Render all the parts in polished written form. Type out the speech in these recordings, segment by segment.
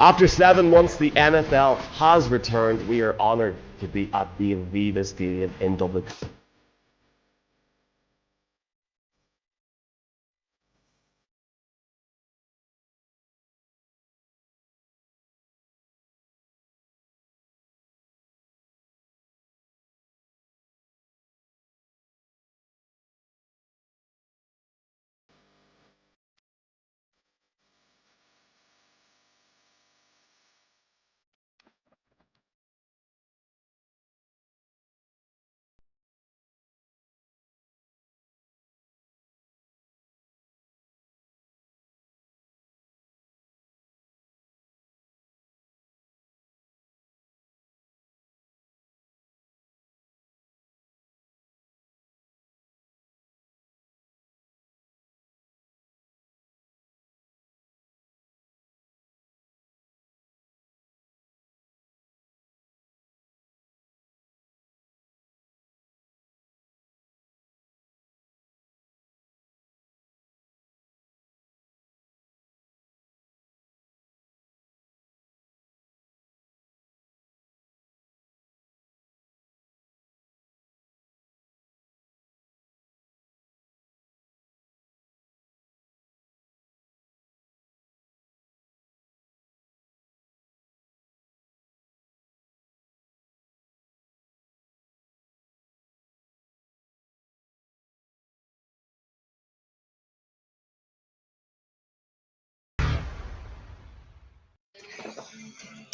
After 7 months, the NFL has returned. We are honoured to be at the Aviva Stadium in Dublin.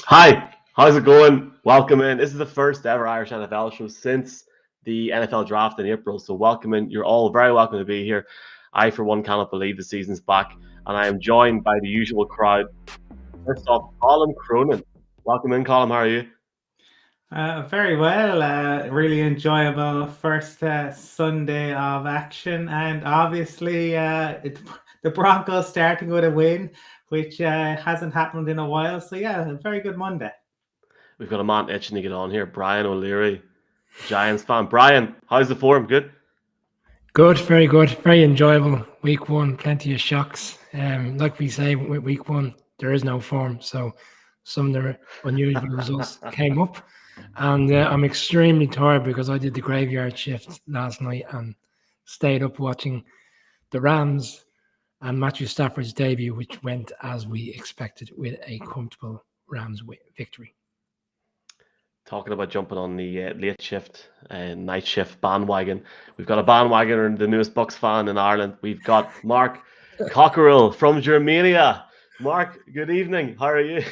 Hi, how's it going? Welcome in. This is the first ever Irish NFL show since the NFL draft in April. So welcome in. You're all very welcome to be here. I, for one, cannot believe the season's back, and I am joined by the usual crowd. First off, Colin Cronin. Welcome in, Colin. How are you? Very well. Really enjoyable first Sunday of action, and obviously the Broncos starting with a win, which hasn't happened in a while. So yeah, a very good Monday. We've got a man itching to get on here, Brian O'Leary, Giants fan. Brian, how's the form? Good? Good, very good, very enjoyable. Week one, plenty of shocks. Like we say, with week one, there is no form. So some of the unusual results came up. And I'm extremely tired because I did the graveyard shift last night and stayed up watching the Rams and Matthew Stafford's debut, which went as we expected with a comfortable Rams victory. Talking about jumping on the late shift and night shift bandwagon. We've got a bandwagoner, the newest Bucks fan in Ireland. We've got Mark Cockerill from Germania. Mark, good evening. How are you?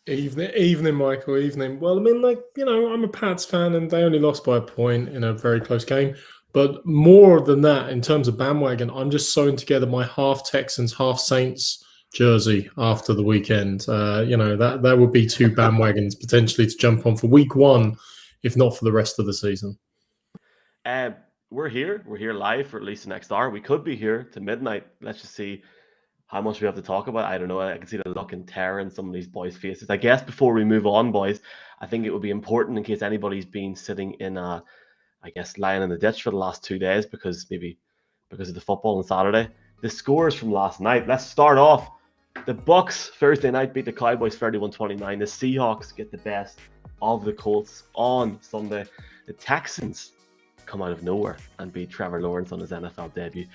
Evening, Michael. Evening. Well, I mean, I'm a Pats fan, and they only lost by a point in a very close game. But more than that, in terms of bandwagon, I'm just sewing together my half Texans, half Saints jersey after the weekend. That would be two bandwagons potentially to jump on for week one, if not for the rest of the season. We're here. We're here live for at least the next hour. We could be here to midnight. Let's just see how much we have to talk about. I don't know. I can see the look and terror in some of these boys' faces. I guess before we move on, boys, I think it would be important in case anybody's been sitting in lying in the ditch for the last 2 days because of the football on Saturday. The scores from last night. Let's start off. The Bucks Thursday night beat the Cowboys 31-29. The Seahawks get the best of the Colts on Sunday. The Texans come out of nowhere and beat Trevor Lawrence on his NFL debut.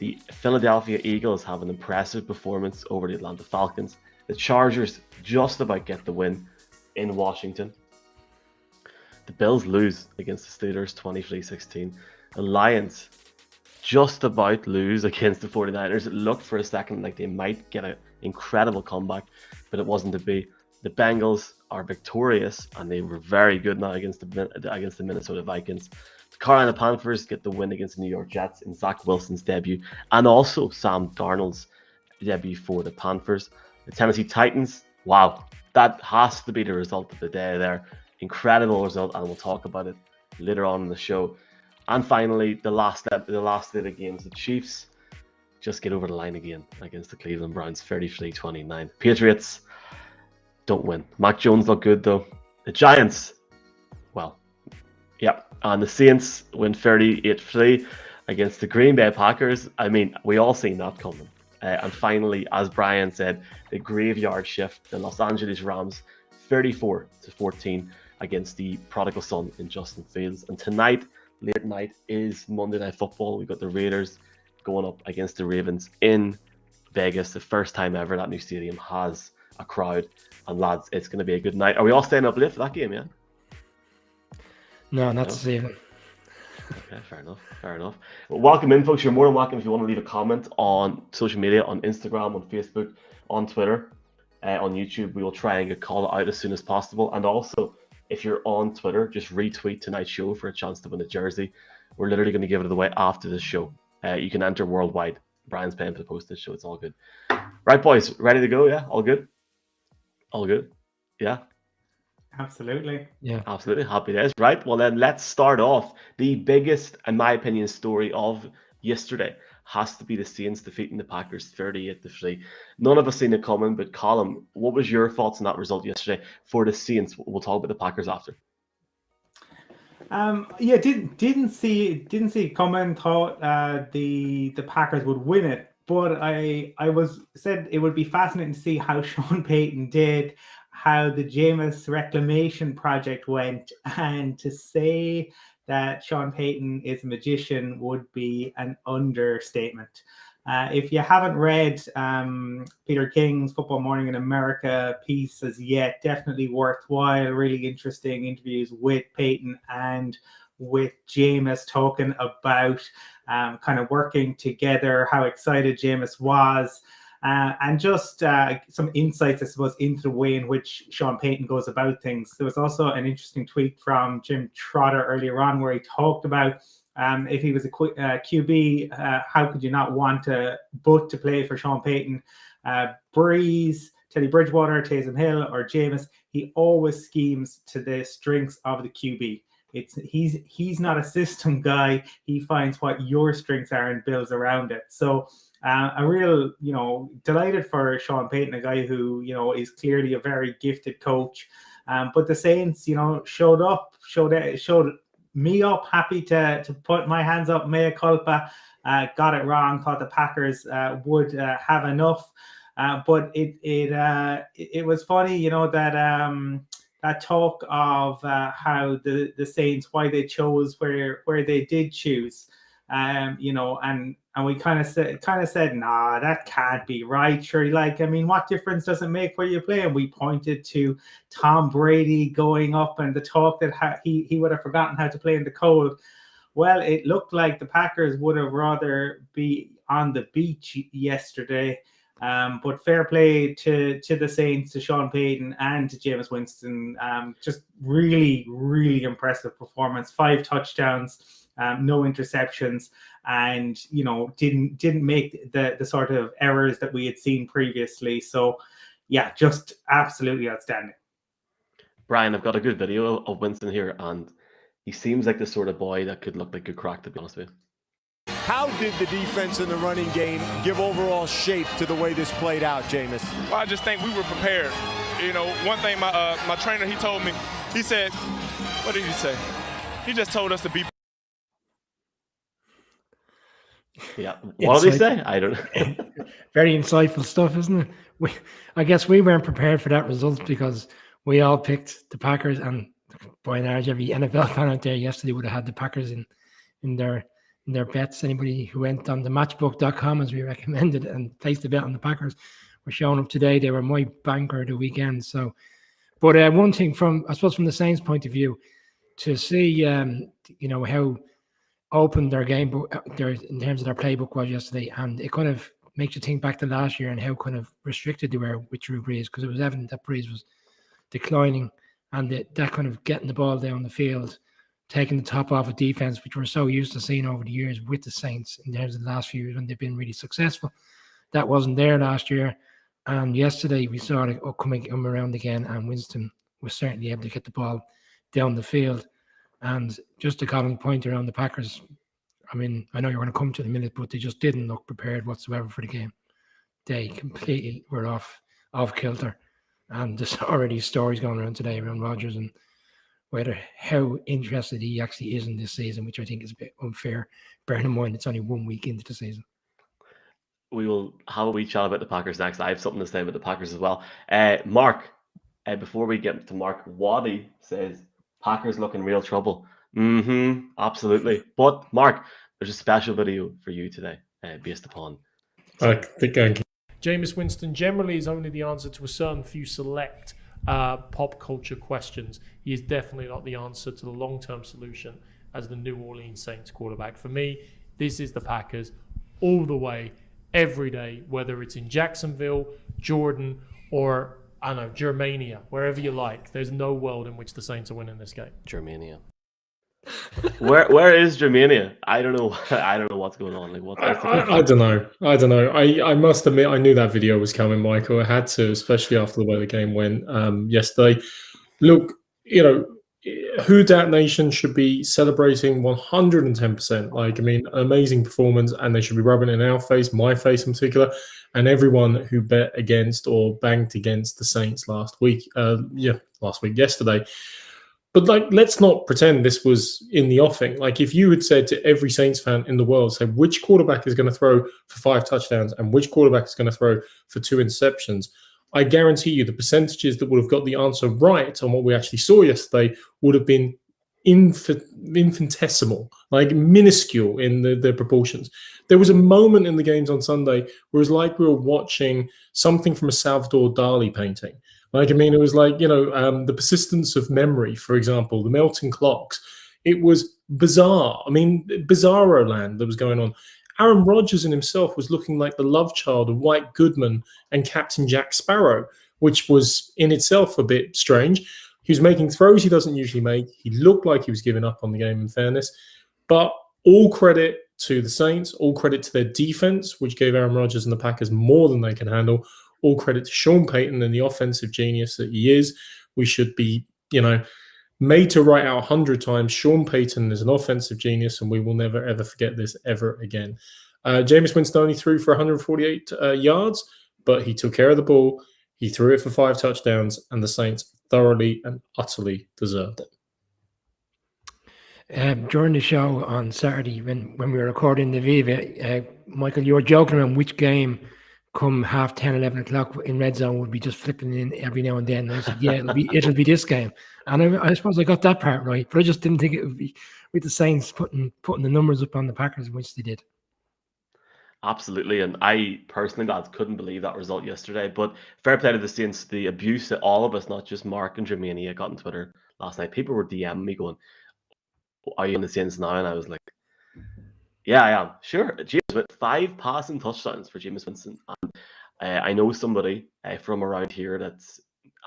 The Philadelphia Eagles have an impressive performance over the Atlanta Falcons. The Chargers just about get the win in Washington. The Bills lose against the Steelers 23-16. The Lions just about lose against the 49ers. It looked for a second like they might get an incredible comeback, but it wasn't to be. The Bengals are victorious, and they were very good now against the Minnesota Vikings. The Carolina Panthers get the win against the New York Jets in Zach Wilson's debut, and also Sam Darnold's debut for the Panthers. The Tennessee Titans, wow, that has to be the result of the day there. Incredible result, and we'll talk about it later on in the show. And finally, the last of the games, the Chiefs just get over the line again against the Cleveland Browns, 33-29. Patriots don't win. Mac Jones looked good though. The Giants, well, yep. And the Saints win 38-3 against the Green Bay Packers. I mean, we all seen that coming. And finally, as Brian said, the graveyard shift, the Los Angeles Rams 34-14 against the prodigal son in Justin Fields. And tonight, late night, is Monday Night Football. We've got the Raiders going up against the Ravens in Vegas. The first time ever that new stadium has a crowd. And lads, it's going to be a good night. Are we all staying up late for that game, yeah? No, not this evening. Okay, fair enough. Well, welcome in, folks. You're more than welcome if you want to leave a comment on social media, on Instagram, on Facebook, on Twitter, on YouTube. We will try and get called out as soon as possible. And also, if you're on Twitter, just retweet tonight's show for a chance to win a jersey. We're literally going to give it away after this show. You can enter worldwide. Brian's paying for the postage, so it's all good. Right, boys, ready to go? Yeah, all good? All good? Yeah? Absolutely. Yeah. Absolutely. Happy days. Right. Well, then let's start off. The biggest, in my opinion, story of yesterday has to be the Saints defeating the Packers 38-3. None of us seen it coming, but Colin, what was your thoughts on that result yesterday for the Saints? We'll talk about the Packers after. Yeah, didn't see it coming. Thought the Packers would win it, but I said it would be fascinating to see how Sean Payton did, how the Jameis reclamation project went, and to say that Sean Payton is a magician would be an understatement. If you haven't read Peter King's Football Morning in America piece as yet, definitely worthwhile. Really interesting interviews with Payton and with Jameis, talking about kind of working together, how excited Jameis was. And just some insights, I suppose, into the way in which Sean Payton goes about things. There was also an interesting tweet from Jim Trotter earlier on where he talked about if he was a QB, how could you not want to play for Sean Payton? Breeze, Teddy Bridgewater, Taysom Hill, or Jameis, he always schemes to the strengths of the QB. He's not a system guy. He finds what your strengths are and builds around it. So a real, delighted for Sean Payton, a guy who, is clearly a very gifted coach. But the Saints, showed me up, happy to put my hands up, mea culpa. Got it wrong. Thought the Packers would have enough. But it was funny, that talk of how the Saints, why they chose where they did choose, and we kind of said, nah, that can't be right. Sure, what difference does it make where you play? And we pointed to Tom Brady going up and the talk that he would have forgotten how to play in the cold. Well, it looked like the Packers would have rather be on the beach yesterday. But fair play to the Saints, to Sean Payton, and to Jameis Winston. Just really, really impressive performance. 5 touchdowns, no interceptions, and didn't make the sort of errors that we had seen previously. So, yeah, just absolutely outstanding. Brian, I've got a good video of Winston here, and he seems like the sort of boy that could look like good crack, to be honest with you. How did the defense in the running game give overall shape to the way this played out, Jameis? Well, I just think we were prepared. One thing my trainer, he told me, he said, what did he say? He just told us to be. Yeah, what did he say? I don't know. Very insightful stuff, isn't it? I guess we weren't prepared for that result because we all picked the Packers, and by and large, every NFL fan out there yesterday would have had the Packers in their bets. Anybody who went on the matchbook.com, as we recommended, and placed a bet on the Packers were showing up today. They were my banker of the weekend. So, but one thing from the Saints' point of view, to see how open their game in terms of their playbook was yesterday, and it kind of makes you think back to last year and how kind of restricted they were with Drew Brees, because it was evident that Brees was declining, and that kind of getting the ball down the field, taking the top off of defense, which we're so used to seeing over the years with the Saints in terms of the last few years when they've been really successful. That wasn't there last year. And yesterday we saw it coming around again, and Winston was certainly able to get the ball down the field. And just to Colin's point around the Packers, I mean, I know you're going to come to it in a minute, but they just didn't look prepared whatsoever for the game. They completely were off kilter. And there's already stories going around today around Rodgers and how interested he actually is in this season, which I think is a bit unfair, bearing in mind it's only 1 week into the season. we will have a wee chat about the Packers next. I have something to say about the Packers as well. Mark, before we get to Mark, Waddy says Packers look in real trouble. Absolutely. But Mark, there's a special video for you today, based upon. I think I can. Jameis Winston generally is only the answer to a certain few select pop culture questions. He is definitely not the answer to the long-term solution as the New Orleans Saints quarterback. For me, this is the Packers all the way, every day, whether it's in Jacksonville, Jordan, or, I don't know, Germania, wherever you like. There's no world in which the Saints are winning this game. Germania. Where is Germania? I don't know. I don't know what's going on. Like, I don't know. I must admit, I knew that video was coming, Michael. I had to, especially after the way the game went yesterday. Look, Who Dat Nation should be celebrating 110%. Like, I mean, amazing performance, and they should be rubbing it in our face, my face in particular, and everyone who bet against or banked against the Saints yesterday. But let's not pretend this was in the offing. Like, if you had said to every Saints fan in the world, say, which quarterback is going to throw for 5 touchdowns and which quarterback is going to throw for 2 interceptions, I guarantee you the percentages that would have got the answer right on what we actually saw yesterday would have been infinitesimal, like minuscule in the proportions. There was a moment in the games on Sunday where it was like we were watching something from a Salvador Dali painting. Like, I mean, it was like, the persistence of memory, for example, the melting clocks. It was bizarre. I mean, bizarro land that was going on. Aaron Rodgers in himself was looking like the love child of White Goodman and Captain Jack Sparrow, which was in itself a bit strange. He was making throws he doesn't usually make. He looked like he was giving up on the game, in fairness. But all credit to the Saints, all credit to their defense, which gave Aaron Rodgers and the Packers more than they can handle. All credit to Sean Payton and the offensive genius that he is. We should be, made to write out 100 times. Sean Payton is an offensive genius, and we will never, ever forget this ever again. Jameis Winston only threw for 148 yards, but he took care of the ball. He threw it for 5 touchdowns, and the Saints thoroughly and utterly deserved it. During the show on Saturday, when we were recording the Viva, Michael, you were joking around which game come 10:30, 11 o'clock in red zone would be just flipping in every now and then. And I said, yeah, it'll be this game. And I suppose I got that part right, but I just didn't think it would be with the Saints putting the numbers up on the Packers, which they did. Absolutely, and I personally, lads, couldn't believe that result yesterday. But fair play to the Saints, the abuse that all of us, not just Mark and Germania, got on Twitter last night. People were DMing me going, "Are you on the Saints now?" And I was like, "Yeah, I am." Sure, James with 5 passing touchdowns for Jameis Winston, and I know somebody from around here that's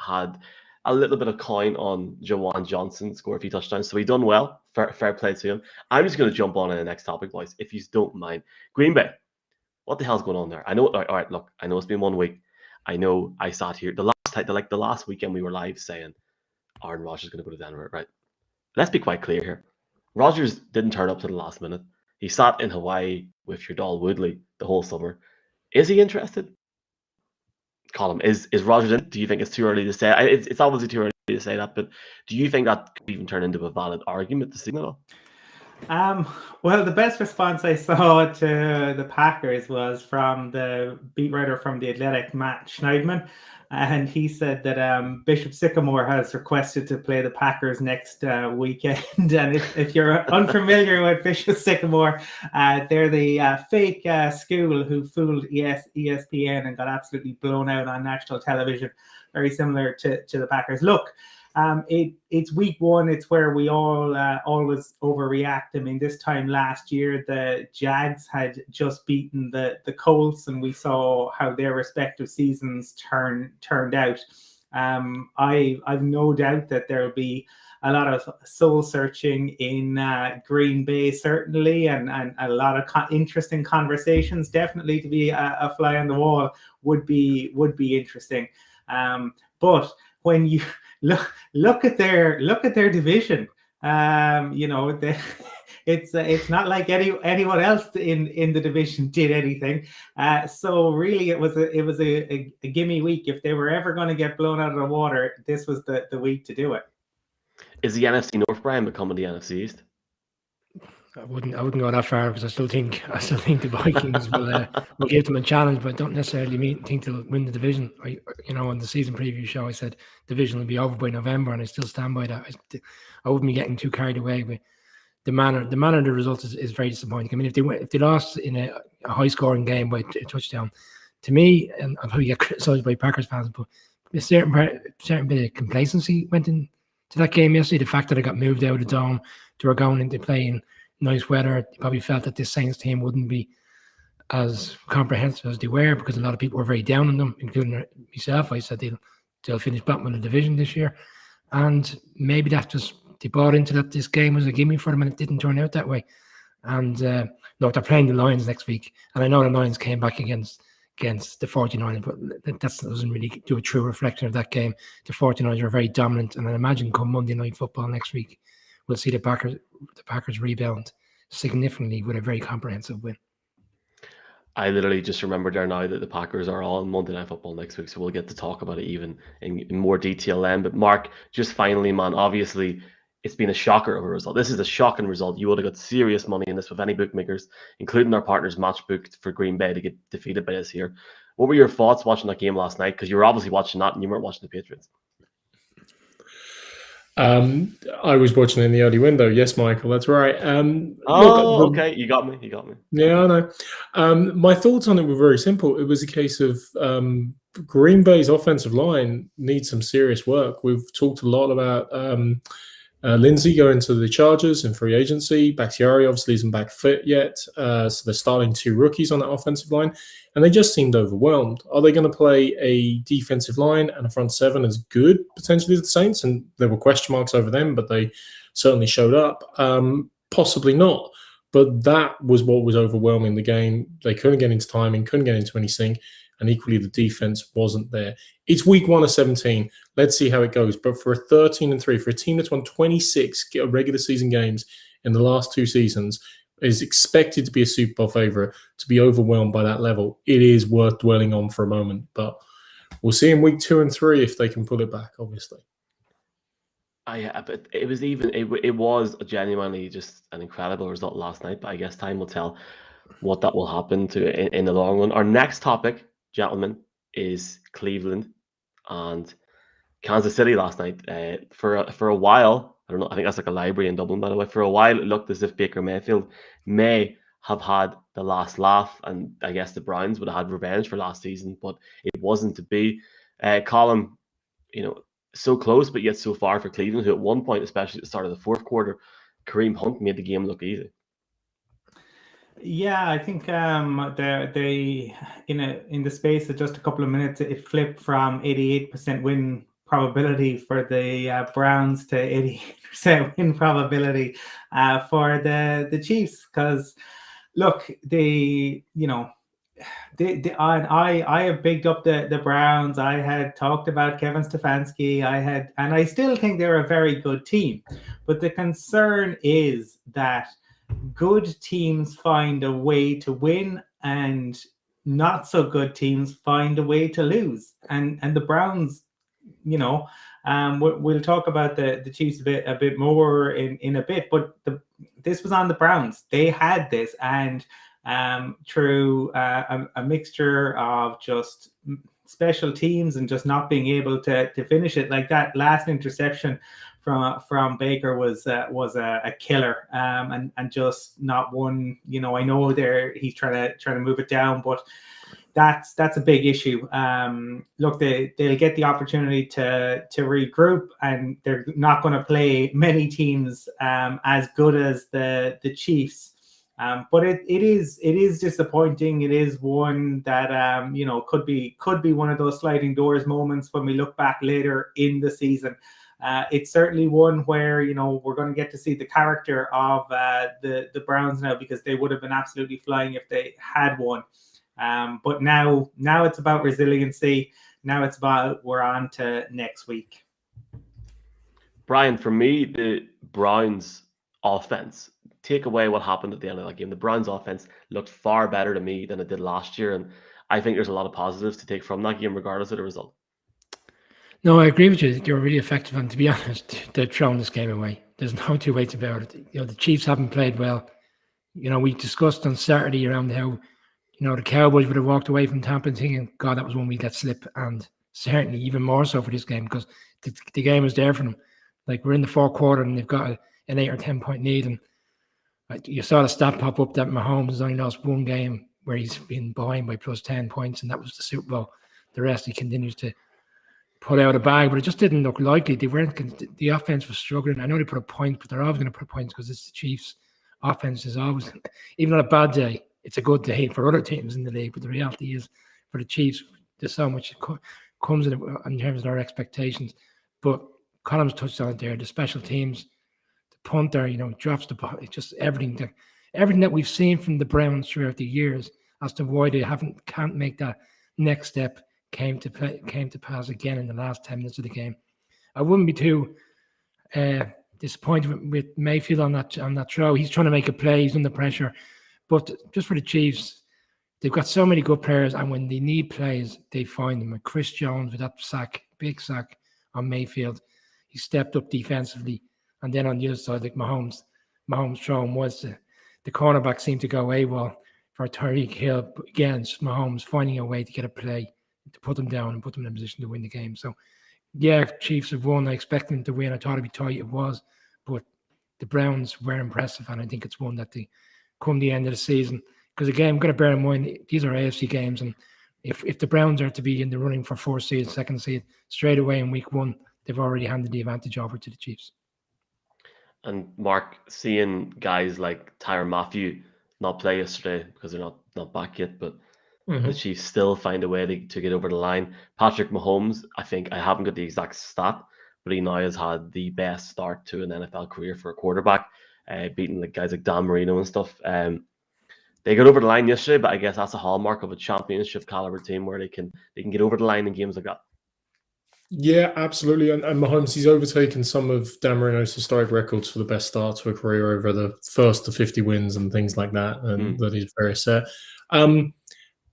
had a little bit of coin on Jawan Johnson score a few touchdowns, so he done well. Fair play to him. I'm just going to jump on in the next topic, boys, if you don't mind. Green Bay. What the hell's going on there? I know. All right, look. I know it's been 1 week. I know. I sat here the last weekend we were live saying Aaron Rodgers is going to go to Denver. Right. Let's be quite clear here. Rodgers didn't turn up to the last minute. He sat in Hawaii with your doll Woodley the whole summer. Is he interested? Colin, is Rodgers in? Do you think it's too early to say? It's obviously too early to say that, but do you think that could even turn into a valid argument to see at all? Well, the best response I saw to the Packers was from the beat writer from The Athletic, Matt Schneidman, and he said that Bishop Sycamore has requested to play the Packers next weekend. And if you're unfamiliar with Bishop Sycamore, they're the fake school who fooled ESPN and got absolutely blown out on national television, very similar to the Packers. Look, it's week 1. It's where we all always overreact. I mean, this time last year, the Jags had just beaten the Colts, and we saw how their respective seasons turned out. I've no doubt that there'll be a lot of soul searching in Green Bay, certainly, and a lot of interesting conversations. Definitely to be a fly on the wall would be interesting. But when you look at their division, it's not like anyone else in the division did anything. So really, it was a gimme week. If they were ever going to get blown out of the water, this was the week to do it. Is the NFC North, Brian, becoming the NFC East? I wouldn't go that far because I still think the Vikings will give them a challenge, but don't necessarily think they'll win the division. On the season preview show, I said division will be over by November, and I still stand by that. I wouldn't be getting too carried away with the manner of the result is very disappointing. I mean, if they lost in a high scoring game by a touchdown, to me, and I'll probably get criticised by Packers fans, but a certain bit of complacency went into that game yesterday. The fact that I got moved out of the dome, they were going into playing nice weather. They probably felt that this Saints team wouldn't be as comprehensive as they were because a lot of people were very down on them, including myself. I said they'll finish bottom of the division this year, and maybe that just they bought into that this game was a gimme for them, and it didn't turn out that way. And look, they're playing the Lions next week, and I know the Lions came back against the 49ers, but that doesn't really do a true reflection of that game. The 49ers are very dominant, and I imagine come Monday Night Football next week, we'll see the Packers rebound significantly with a very comprehensive win. I literally just remembered there now that the Packers are on Monday Night Football next week, so we'll get to talk about it even in more detail then. But Mark, just finally, man, obviously it's been a shocker of a result. This is a shocking result. You would have got serious money in this with any bookmakers, including our partners Matchbook for Green Bay to get defeated by us here. What were your thoughts watching that game last night? Because you were obviously watching that and you weren't watching the Patriots. I was watching in the early window. Yes, Michael, that's right. Okay, you got me. Yeah, I know. My thoughts on it were very simple. It was a case of Green Bay's offensive line needs some serious work. We've talked a lot about Lindsay going to the Chargers in free agency. Bakhtiari obviously isn't back fit yet, so they're starting 2 rookies on that offensive line, and they just seemed overwhelmed. Are they going to play a defensive line and a front 7 as good potentially as the Saints? And there were question marks over them, but they certainly showed up. Possibly not, but that was what was overwhelming the game. They couldn't get into timing, couldn't get into any sync, and equally the defense wasn't there. It's week 1 of 17. Let's see how it goes. But for a 13-3, for a team that's won 26 regular season games in the last 2 seasons, is expected to be a Super Bowl favorite, to be overwhelmed by that level, it is worth dwelling on for a moment. But we'll see in week 2 and 3 if they can pull it back, obviously. Yeah, but it was genuinely just an incredible result last night. But I guess time will tell what that will happen to in the long run. Our next topic, gentlemen, is Cleveland and Kansas City last night. For a while, I don't know, I think that's like a library in Dublin, by the way. For a while, it looked as if Baker Mayfield may have had the last laugh, and I guess the Browns would have had revenge for last season, but it wasn't to be. Colin, so close, but yet so far for Cleveland, who at one point, especially at the start of the fourth quarter, Kareem Hunt made the game look easy. Yeah, I think they in the space of just a couple of minutes, it flipped from 88% win probability for the Browns to 88% win probability for the Chiefs. Because look, I have bigged up the Browns. I had talked about Kevin Stefanski. And I still think they're a very good team. But the concern is that good teams find a way to win, and not so good teams find a way to lose. And the Browns, we'll talk about the Chiefs a bit more in a bit. But this was on the Browns. They had this, and through a mixture of just special teams and just not being able to finish it. Like that last interception from Baker was a killer, and just not one. I know he's trying to move it down, but that's a big issue. Look, they'll get the opportunity to regroup, and they're not going to play many teams as good as the Chiefs. But it is disappointing. It is one that could be one of those sliding doors moments when we look back later in the season. It's certainly one where we're going to get to see the character of the Browns now, because they would have been absolutely flying if they had won. But now it's about resiliency. Now it's about we're on to next week. Brian, for me, the Browns offense, take away what happened at the end of that game. The Browns offense looked far better to me than it did last year, and I think there's a lot of positives to take from that game, regardless of the result. No, I agree with you. They were really effective, and to be honest, they've thrown this game away. There's no two ways about it. The Chiefs haven't played well we discussed on Saturday around how, the Cowboys would have walked away from Tampa thinking, God, that was one we let slip. And certainly even more so for this game, because the game was there for them. Like, we're in the fourth quarter and they've got an 8 or 10 point lead. And you saw the stat pop up that Mahomes has only lost one game where he's been behind by plus 10 points, and that was the Super Bowl. The rest he continues to pull out a bag, but it just didn't look likely. The offense was struggling. I know they put a point, but they're always going to put points because it's the Chiefs. Offense is always, even on a bad day, it's a good day for other teams in the league. But the reality is, for the Chiefs, there's so much comes in terms of their expectations. But Columns touched on it there. The special teams, the punter, drops the ball. It's just everything that we've seen from the Browns throughout the years as to why they can't make that next step came to pass again in the last 10 minutes of the game. I wouldn't be too disappointed with Mayfield on that throw. He's trying to make a play. He's under pressure. But just for the Chiefs, they've got so many good players, and when they need plays, they find them. And Chris Jones with that big sack on Mayfield, he stepped up defensively. And then on the other side, like Mahomes throwing was the cornerback seemed to go AWOL for Tyreek Hill. But again, it's Mahomes finding a way to get a play to put them down and put them in a position to win the game. So, yeah, Chiefs have won. I expect them to win. I thought it'd be tight. It was. But the Browns were impressive, and I think it's one that they come the end of the season. Because, again, we've got to bear in mind, these are AFC games, and if the Browns are to be in the running for 4th seed, 2nd seed, straight away in week 1, they've already handed the advantage over to the Chiefs. And Mark, seeing guys like Tyrann Mathieu not play yesterday because they're not back yet, but the Chiefs still find a way to get over the line. Patrick Mahomes, I think, I haven't got the exact stat, but he now has had the best start to an NFL career for a quarterback, beating guys like Dan Marino and stuff. They got over the line yesterday, but I guess that's a hallmark of a championship caliber team where they can get over the line in games like that. Yeah, absolutely. And Mahomes, he's overtaken some of Dan Marino's historic records for the best start to a career over the first to 50 wins and things like that, and that he's very set.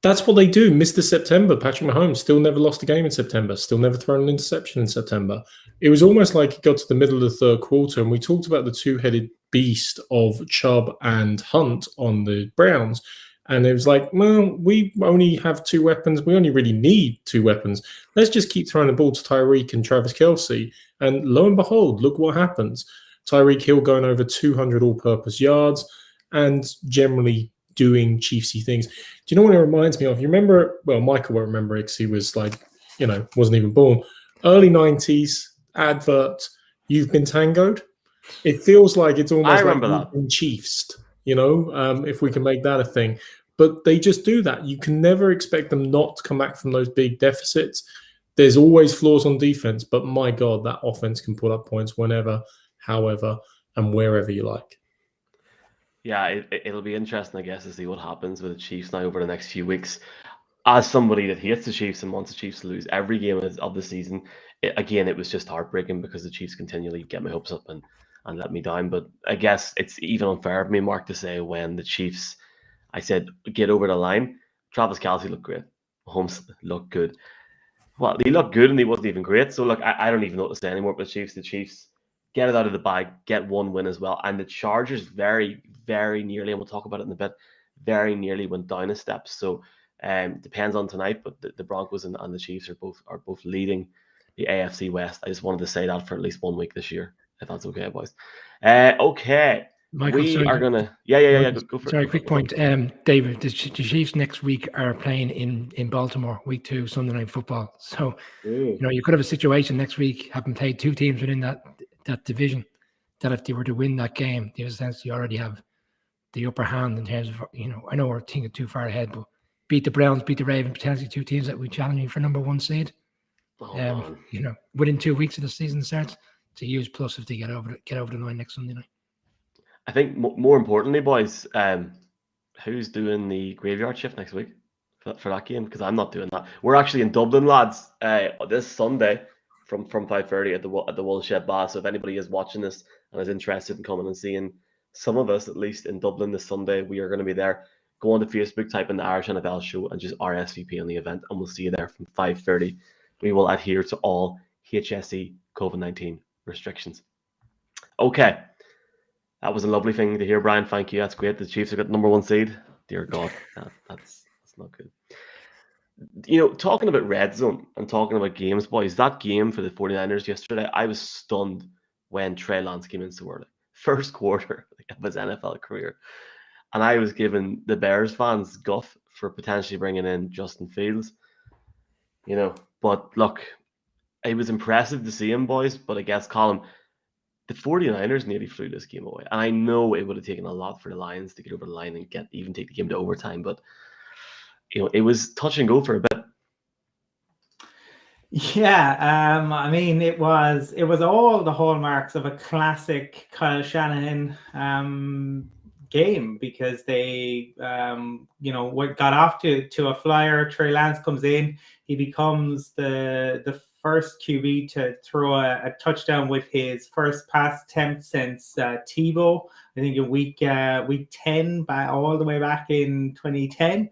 That's what they do. Mr. September, Patrick Mahomes still never lost a game in September, still never thrown an interception in September. It was almost like it got to the middle of the third quarter, and we talked about the two-headed beast of Chubb and Hunt on the Browns. And it was like, well, we only have 2 weapons. We only really need 2 weapons. Let's just keep throwing the ball to Tyreek and Travis Kelce. And lo and behold, look what happens. Tyreek Hill going over 200 all-purpose yards and generally doing Chiefsy things. Do you know what it reminds me of? You remember, well, Michael won't remember it because he was wasn't even born. Early 90s advert, You've Been Tangoed. It feels like it's almost like you've been Chiefsed, if we can make that a thing. But they just do that. You can never expect them not to come back from those big deficits. There's always flaws on defense, but my God, that offense can put up points whenever, however, and wherever you like. Yeah, it'll be interesting, I guess, to see what happens with the Chiefs now over the next few weeks. As somebody that hates the Chiefs and wants the Chiefs to lose every game of the season, it was just heartbreaking because the Chiefs continually get my hopes up and let me down. But I guess it's even unfair of me, Mark, to say when the Chiefs, I said, get over the line, Travis Kelce looked great. Mahomes looked good. Well, he looked good and he wasn't even great. So, look, I don't even know what to say anymore with the Chiefs. The Chiefs get it out of the bag, get 1 win as well. And the Chargers very, very nearly, and we'll talk about it in a bit, very nearly went down a step. So, depends on tonight, but the Broncos and the Chiefs are both leading the AFC West. I just wanted to say that for at least 1 week this year, if that's okay, boys. Okay. Michael, we are going to... Yeah. Go for it. Sorry, quick point. David, the Chiefs next week are playing in Baltimore, week 2, Sunday Night Football. So, you could have a situation next week, having played 2 teams within that division, that if they were to win that game, they essentially already have the upper hand in terms of, I know we're thinking too far ahead, but beat the Browns, beat the Ravens, potentially 2 teams that would challenge you for number 1 seed. Within 2 weeks of the season starts, it's a huge plus if they get over the line next Sunday night. I think more importantly, boys, who's doing the graveyard shift next week for that game? Because I'm not doing that. We're actually in Dublin, lads, this Sunday from 5:30 at the Woolshed Bar. So if anybody is watching this and is interested in coming and seeing some of us, at least in Dublin this Sunday, we are going to be there. Go on to Facebook, type in the Irish NFL Show and just RSVP on the event, and we'll see you there from 5:30. We will adhere to all HSE COVID-19 restrictions. Okay. That was a lovely thing to hear, Brian. Thank you. That's great. The Chiefs have got number 1 seed. Dear God, that's not good. Talking about red zone and talking about games, boys, that game for the 49ers yesterday, I was stunned when Trey Lance came in so early. First quarter of his NFL career. And I was giving the Bears fans guff for potentially bringing in Justin Fields. But look, it was impressive to see him, boys. But I guess, Colin, the 49ers nearly flew this game away. And I know it would have taken a lot for the Lions to get over the line and even take the game to overtime. But, it was touch and go for a bit. Yeah, I mean, it was all the hallmarks of a classic Kyle Shanahan game, because they got off to a flyer. Trey Lance comes in, he becomes the first QB to throw a touchdown with his first pass attempt since Tebow, I think in week 10, all the way back in 2010,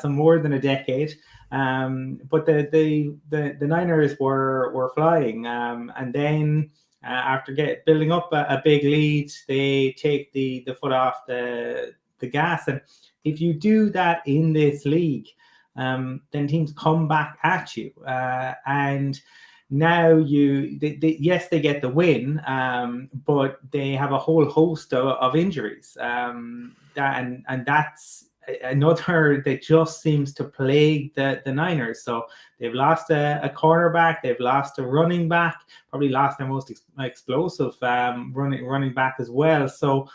so more than a decade. But the Niners were flying, and then after building up a big lead, they take the foot off the gas. And if you do that in this league, then teams come back at you, and now yes, they get the win, but they have a whole host of injuries, and that's another that just seems to plague the Niners. So they've lost a cornerback, they've lost a running back, probably lost their most explosive running back as well. So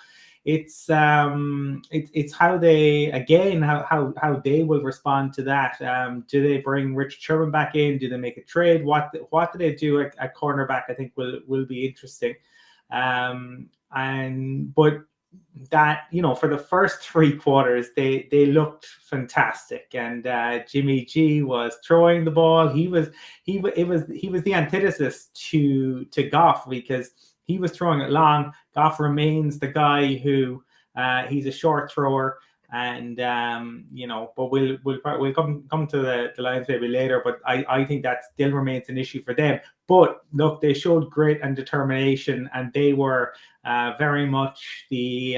it's how they how they will respond to that. Do they bring Richard Sherman back in? Do they make a trade? What do they do at cornerback? I think will be interesting. But that, for the first 3 quarters, they looked fantastic, and Jimmy G was throwing the ball. He was the antithesis to Goff, because he was throwing it long. Goff remains the guy who he's a short thrower, and but we'll come to the Lions maybe later. But I think that still remains an issue for them. But look, they showed grit and determination, and they were very much the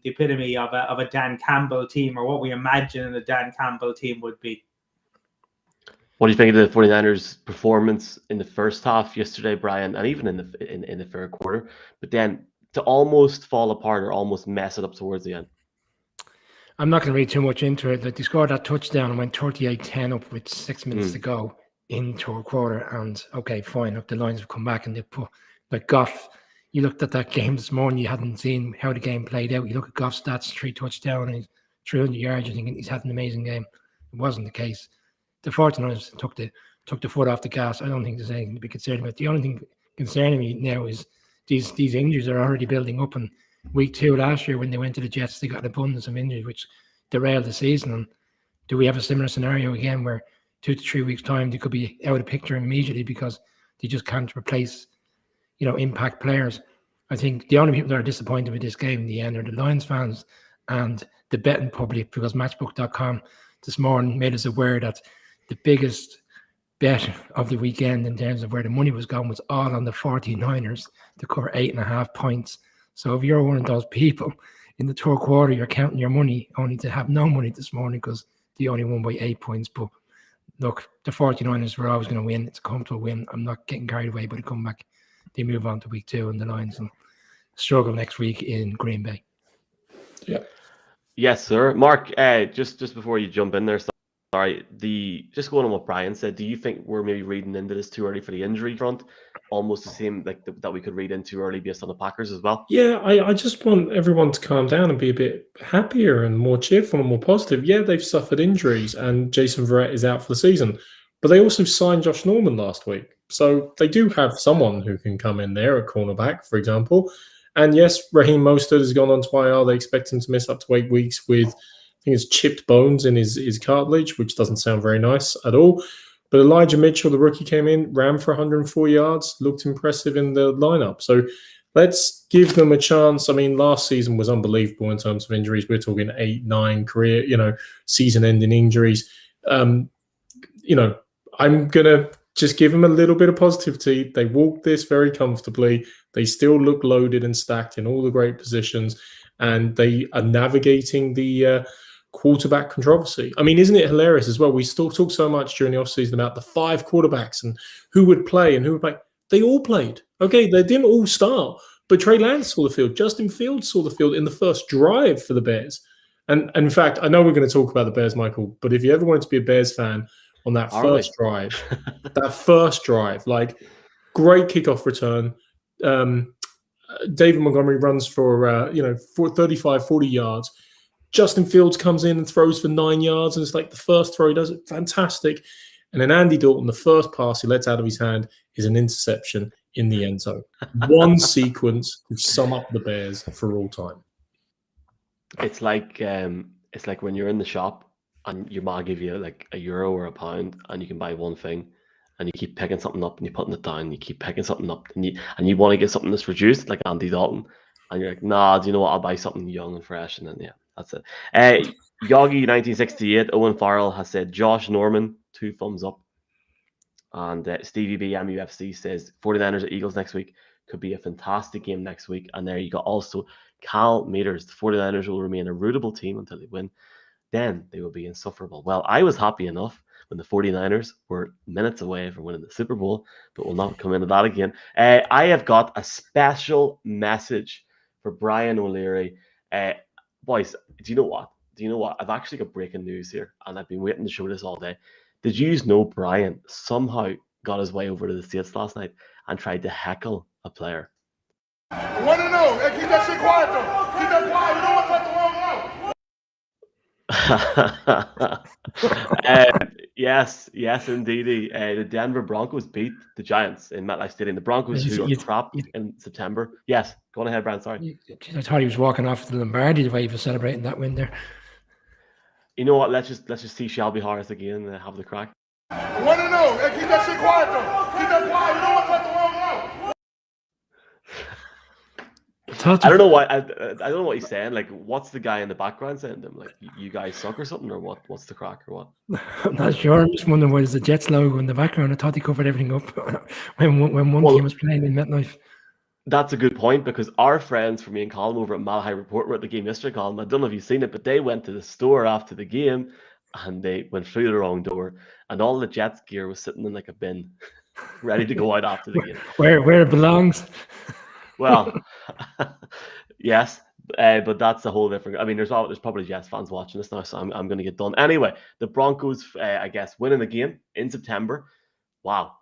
epitome of a Dan Campbell team, or what we imagine a Dan Campbell team would be. What do you think of the 49ers' performance in the first half yesterday, Brian, and even in the third quarter, but then to almost fall apart or almost mess it up towards the end? I'm not going to read too much into it. Like, they scored that touchdown and went 38-10 up with 6 minutes to go in third quarter. And okay, fine. Look, the Lions have come back and they put, like, Goff. You looked at that game this morning, you hadn't seen how the game played out. You look at Goff's stats, 3 touchdowns and 300 yards. You're thinking he's had an amazing game. It wasn't the case. The 49ers took the foot off the gas. I don't think there's anything to be concerned about. The only thing concerning me now is these injuries are already building up. And week 2 last year, when they went to the Jets, they got an abundance of injuries, which derailed the season. And do we have a similar scenario again where 2 to 3 weeks' time they could be out of the picture immediately because they just can't replace, impact players? I think the only people that are disappointed with this game in the end are the Lions fans and the betting public, because Matchbook.com this morning made us aware that the biggest bet of the weekend in terms of where the money was going was all on the 49ers to cover 8.5 points. So if you're one of those people in the third quarter, you're counting your money only to have no money this morning because they only won by 8 points. But look, the 49ers were always going to win. It's a comfortable win. I'm not getting carried away by the comeback. They move on to week 2 and the Lions and struggle next week in Green Bay. Yeah. Yes, sir. Mark, just before you jump in there, sorry, just going on what Brian said, do you think we're maybe reading into this too early for the injury front? Almost the same that we could read into early based on the Packers as well? Yeah, I just want everyone to calm down and be a bit happier and more cheerful and more positive. Yeah, they've suffered injuries and Jason Verrett is out for the season, but they also signed Josh Norman last week. So they do have someone who can come in there, a cornerback, for example. And yes, Raheem Mostert has gone on to IR. They expect him to miss up to 8 weeks with, I think it's chipped bones in his cartilage, which doesn't sound very nice at all. But Elijah Mitchell, the rookie, came in, ran for 104 yards, looked impressive in the lineup. So let's give them a chance. I mean, last season was unbelievable in terms of injuries. We're talking 8, 9 career, season-ending injuries. I'm going to just give them a little bit of positivity. They walked this very comfortably. They still look loaded and stacked in all the great positions, and they are navigating the quarterback controversy. I mean, isn't it hilarious as well? We still talk so much during the offseason about the 5 quarterbacks and who would play and who would play. They all played. Okay, they didn't all start, but Trey Lance saw the field. Justin Fields saw the field in the first drive for the Bears. And in fact, I know we're going to talk about the Bears, Michael, but if you ever wanted to be a Bears fan on that first drive, like great kickoff return. David Montgomery runs for 35, 40 yards. Justin Fields comes in and throws for 9 yards, and it's like the first throw he does it fantastic. And then Andy Dalton, the first pass he lets out of his hand is an interception in the end zone. One sequence to sum up the Bears for all time. It's like when you're in the shop and your mom give you like €1 or £1 and you can buy one thing, and you keep picking something up and you putting it down, you keep picking something up and you want to get something that's reduced, like Andy Dalton, and you're like, nah, do you know what? I'll buy something young and fresh, and then that's it. Yogi 1968, Owen Farrell has said Josh Norman, 2 thumbs up. And Stevie B MUFC says 49ers at Eagles next week could be a fantastic game next week. And there you go. Also, Cal Meters, the 49ers will remain a rootable team until they win. Then they will be insufferable. Well, I was happy enough when the 49ers were minutes away from winning the Super Bowl, but we'll not come into that again. I have got a special message for Brian O'Leary. Boys, do you know what? I've actually got breaking news here, and I've been waiting to show this all day. Did you know Brian somehow got his way over to the States last night and tried to heckle a player? I want to know. Hey, keep that shit quiet, though. Keep that quiet. You don't want to cut the wrong out. Yes, indeed. The Denver Broncos beat the Giants in MetLife Stadium. The Broncos who got trapped in September. Yes, go on ahead, Brian. Sorry. I thought he was walking off the Lombardi the way he was celebrating that win there. You know what? Let's just see Shelby Harris again and have the crack. I want to know. Hey, keep that shit quiet, though. Keep that quiet. You don't want to cut the wrong out. I don't know why. I don't know what he's saying. Like, what's the guy in the background saying to him? Like, you guys suck or something, or what? What's the crack or what? I'm not sure. I'm just wondering why there's the Jets logo in the background. I thought he covered everything up when one team was playing in MetLife. That's a good point, because our friends from me and Colin over at Malahide Report were at the game yesterday, Colin. I don't know if you've seen it, but they went to the store after the game and they went through the wrong door, and all the Jets gear was sitting in like a bin, ready to go out after the game. Where it belongs. Well, yes, but that's a whole different. I mean, there's probably Jets fans watching this now, so I'm going to get done. Anyway, the Broncos, I guess, winning the game in September. Wow.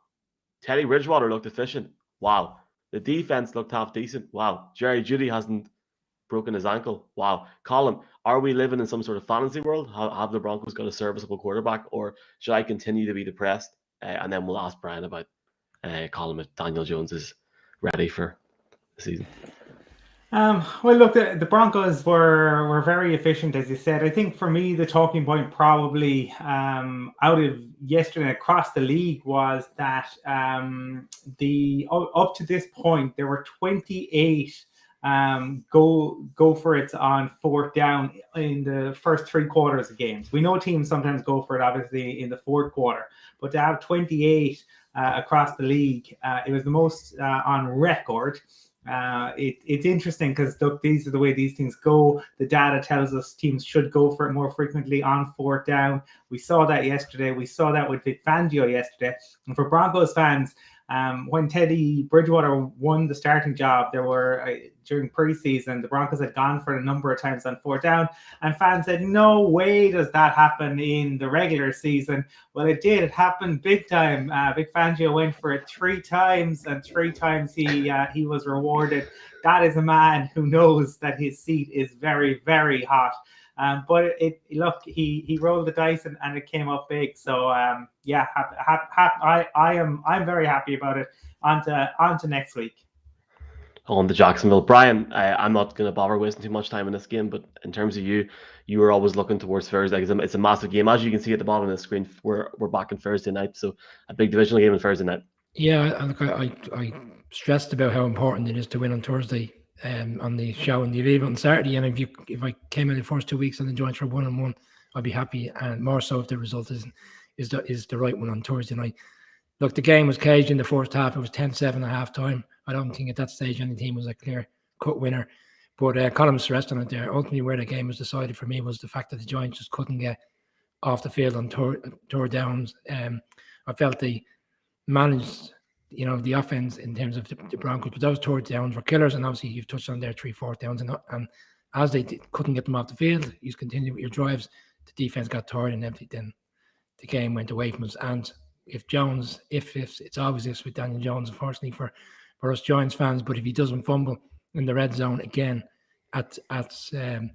Teddy Bridgewater looked efficient. Wow. The defense looked half decent. Wow. Jerry Jeudy hasn't broken his ankle. Wow. Colin, are we living in some sort of fantasy world? Have the Broncos got a serviceable quarterback, or should I continue to be depressed? And then we'll ask Brian about Colin if Daniel Jones is ready for the season. Well, look, the Broncos were very efficient, as you said. I think for me, the talking point probably out of yesterday across the league was that up to this point, there were 28 go for it on 4th down in the first 3 quarters of games. We know teams sometimes go for it, obviously, in the 4th quarter, but to have 28 across the league, it was the most on record. It's interesting because these are the way these things go. The data tells us teams should go for it more frequently on 4th down. We saw that yesterday. We saw that with Vic Fangio yesterday. And for Broncos fans, when Teddy Bridgewater won the starting job, there were during preseason, the Broncos had gone for it a number of times on 4th down, and fans said, no way does that happen in the regular season. Well, it did. It happened big time. Vic Fangio went for it 3 times, and 3 times he was rewarded. That is a man who knows that his seat is very, very hot. But he rolled the dice and it came up big. So I'm very happy about it. On to next week. On to Jacksonville. Brian, I'm not going to bother wasting too much time in this game, but in terms of you were always looking towards Thursday. It's a massive game. As you can see at the bottom of the screen, we're back on Thursday night, so a big divisional game on Thursday night. Yeah, I stressed about how important it is to win on Thursday on the show, and you leave it on Saturday. And if I came in the first 2 weeks and then joined for 1-on-1, I'd be happy, and more so if the result is the right one on Thursday night. look, the game was caged in the first half. It was 10-7 at half time. I don't think at that stage any team was a clear-cut winner. But Colin stressed on it there. Ultimately, where the game was decided for me was the fact that the Giants just couldn't get off the field on third downs. I felt they managed, the offense in terms of the Broncos, but those third downs were killers. And obviously, you've touched on their 3-4 downs, and as they couldn't get them off the field, you continued with your drives. The defense got tired and empty. Then the game went away from us. And if it's always this with Daniel Jones, unfortunately for us Giants fans, but if he doesn't fumble in the red zone again at can't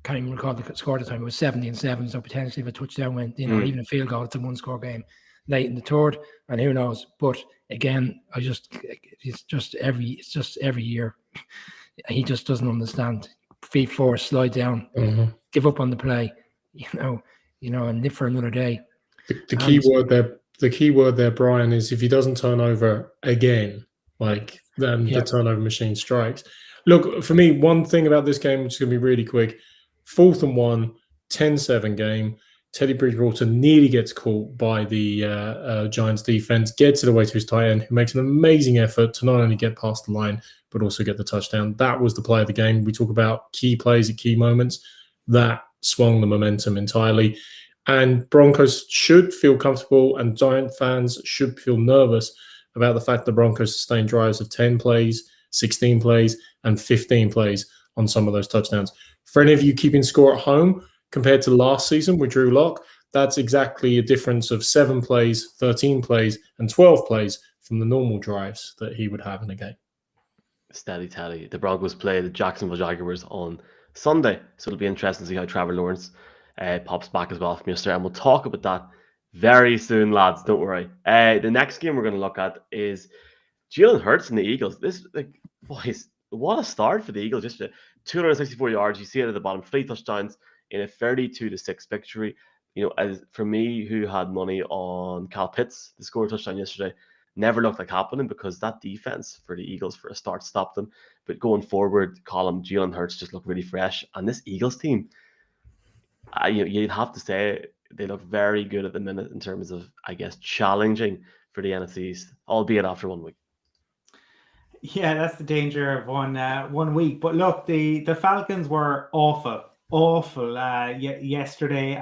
even recall the score at the time, it was 70-7, so potentially if a touchdown went in or even a field goal, it's a one-score game late in the third, and who knows. But again, it's just every year he just doesn't understand. Feet forward, slide down, give up on the play, and live for another day. The key word there, Brian, is if he doesn't turn over again, then the turnover machine strikes. Look, for me, one thing about this game, which is going to be really quick, 4th and 1, 10-7 game. Teddy Bridgewater nearly gets caught by the Giants defense, gets it away to his tight end, who makes an amazing effort to not only get past the line, but also get the touchdown. That was the play of the game. We talk about key plays at key moments. That swung the momentum entirely. And Broncos should feel comfortable, and Giant fans should feel nervous about the fact the Broncos sustained drives of 10 plays, 16 plays, and 15 plays on some of those touchdowns. For any of you keeping score at home, compared to last season with Drew Lock, that's exactly a difference of 7 plays, 13 plays, and 12 plays from the normal drives that he would have in a game. Steady Teddy. The Broncos play the Jacksonville Jaguars on Sunday, so it'll be interesting to see how Trevor Lawrence pops back as well from yesterday, and we'll talk about that very soon, lads. Don't worry. The next game we're going to look at is Jalen Hurts and the Eagles. Boys, what a start for the Eagles. Just 264 yards. You see it at the bottom. 3 touchdowns in a 32-6 victory. As for me, who had money on Kyle Pitts to score a touchdown yesterday, never looked like happening because that defense for the Eagles for a start stopped them. But going forward, Jalen Hurts just looked really fresh. And this Eagles team, you'd have to say they look very good at the minute in terms of, I guess, challenging for the NFC East, albeit after 1 week. Yeah, that's the danger of one week. But look, the Falcons were awful yesterday.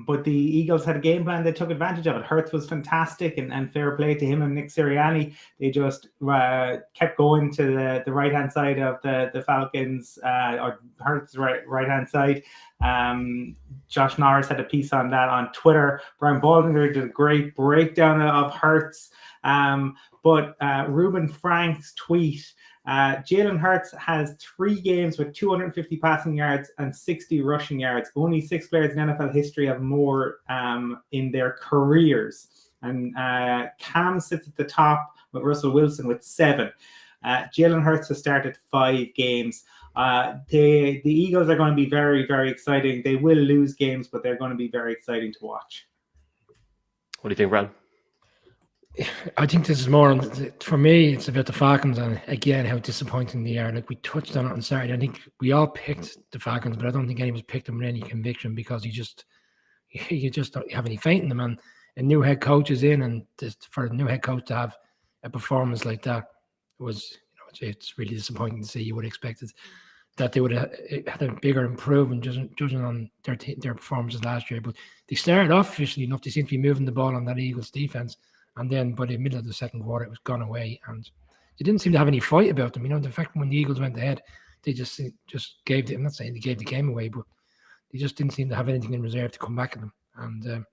But the Eagles had a game plan. They took advantage of it. Hurts was fantastic, and fair play to him and Nick Sirianni. They just kept going to the right-hand side of the Falcons, or Hurts' right-hand side. Josh Norris had a piece on that on Twitter. Brian Baldinger did a great breakdown of Hurts. But Ruben Frank's tweet, Jalen Hurts has 3 games with 250 passing yards and 60 rushing yards. Only 6 players in NFL history have more in their careers. And Cam sits at the top with Russell Wilson with 7. Jalen Hurts has started 5 games. The Eagles are going to be very, very exciting. They will lose games, but they're going to be very exciting to watch. What do you think, Brad? I think this is more, for me, it's about the Falcons and, again, how disappointing they are. We touched on it on Saturday. I think we all picked the Falcons, but I don't think anyone's picked them with any conviction because you just don't have any faith in them. And a new head coach is in, and for a new head coach to have a performance like that was, it's really disappointing to see. You would have expected that they would have had a bigger improvement judging on their performances last year. But they started off efficiently enough. They seem to be moving the ball on that Eagles defense. And then by the middle of the second quarter, it was gone away. And they didn't seem to have any fight about them. The fact when the Eagles went ahead, they just gave I'm not saying they gave the game away, but they just didn't seem to have anything in reserve to come back at them. And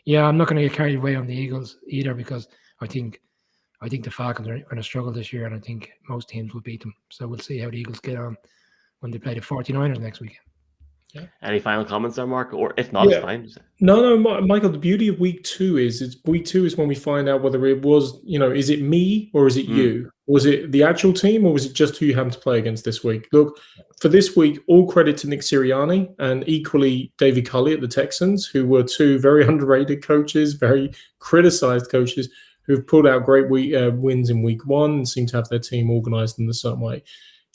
I'm not going to get carried away on the Eagles either because I think the Falcons are going to struggle this year, and I think most teams will beat them. So we'll see how the Eagles get on when they play the 49ers next weekend. Yeah. Any final comments there, Mark? Or if not, it's fine. No, Michael, the beauty of week 2 is when we find out whether it was, is it me or is it you? Was it the actual team or was it just who you happened to play against this week? Look, for this week, all credit to Nick Sirianni and equally David Culley at the Texans, who were 2 very underrated coaches, very criticized coaches who've pulled out great wins in week 1 and seem to have their team organized in a certain way.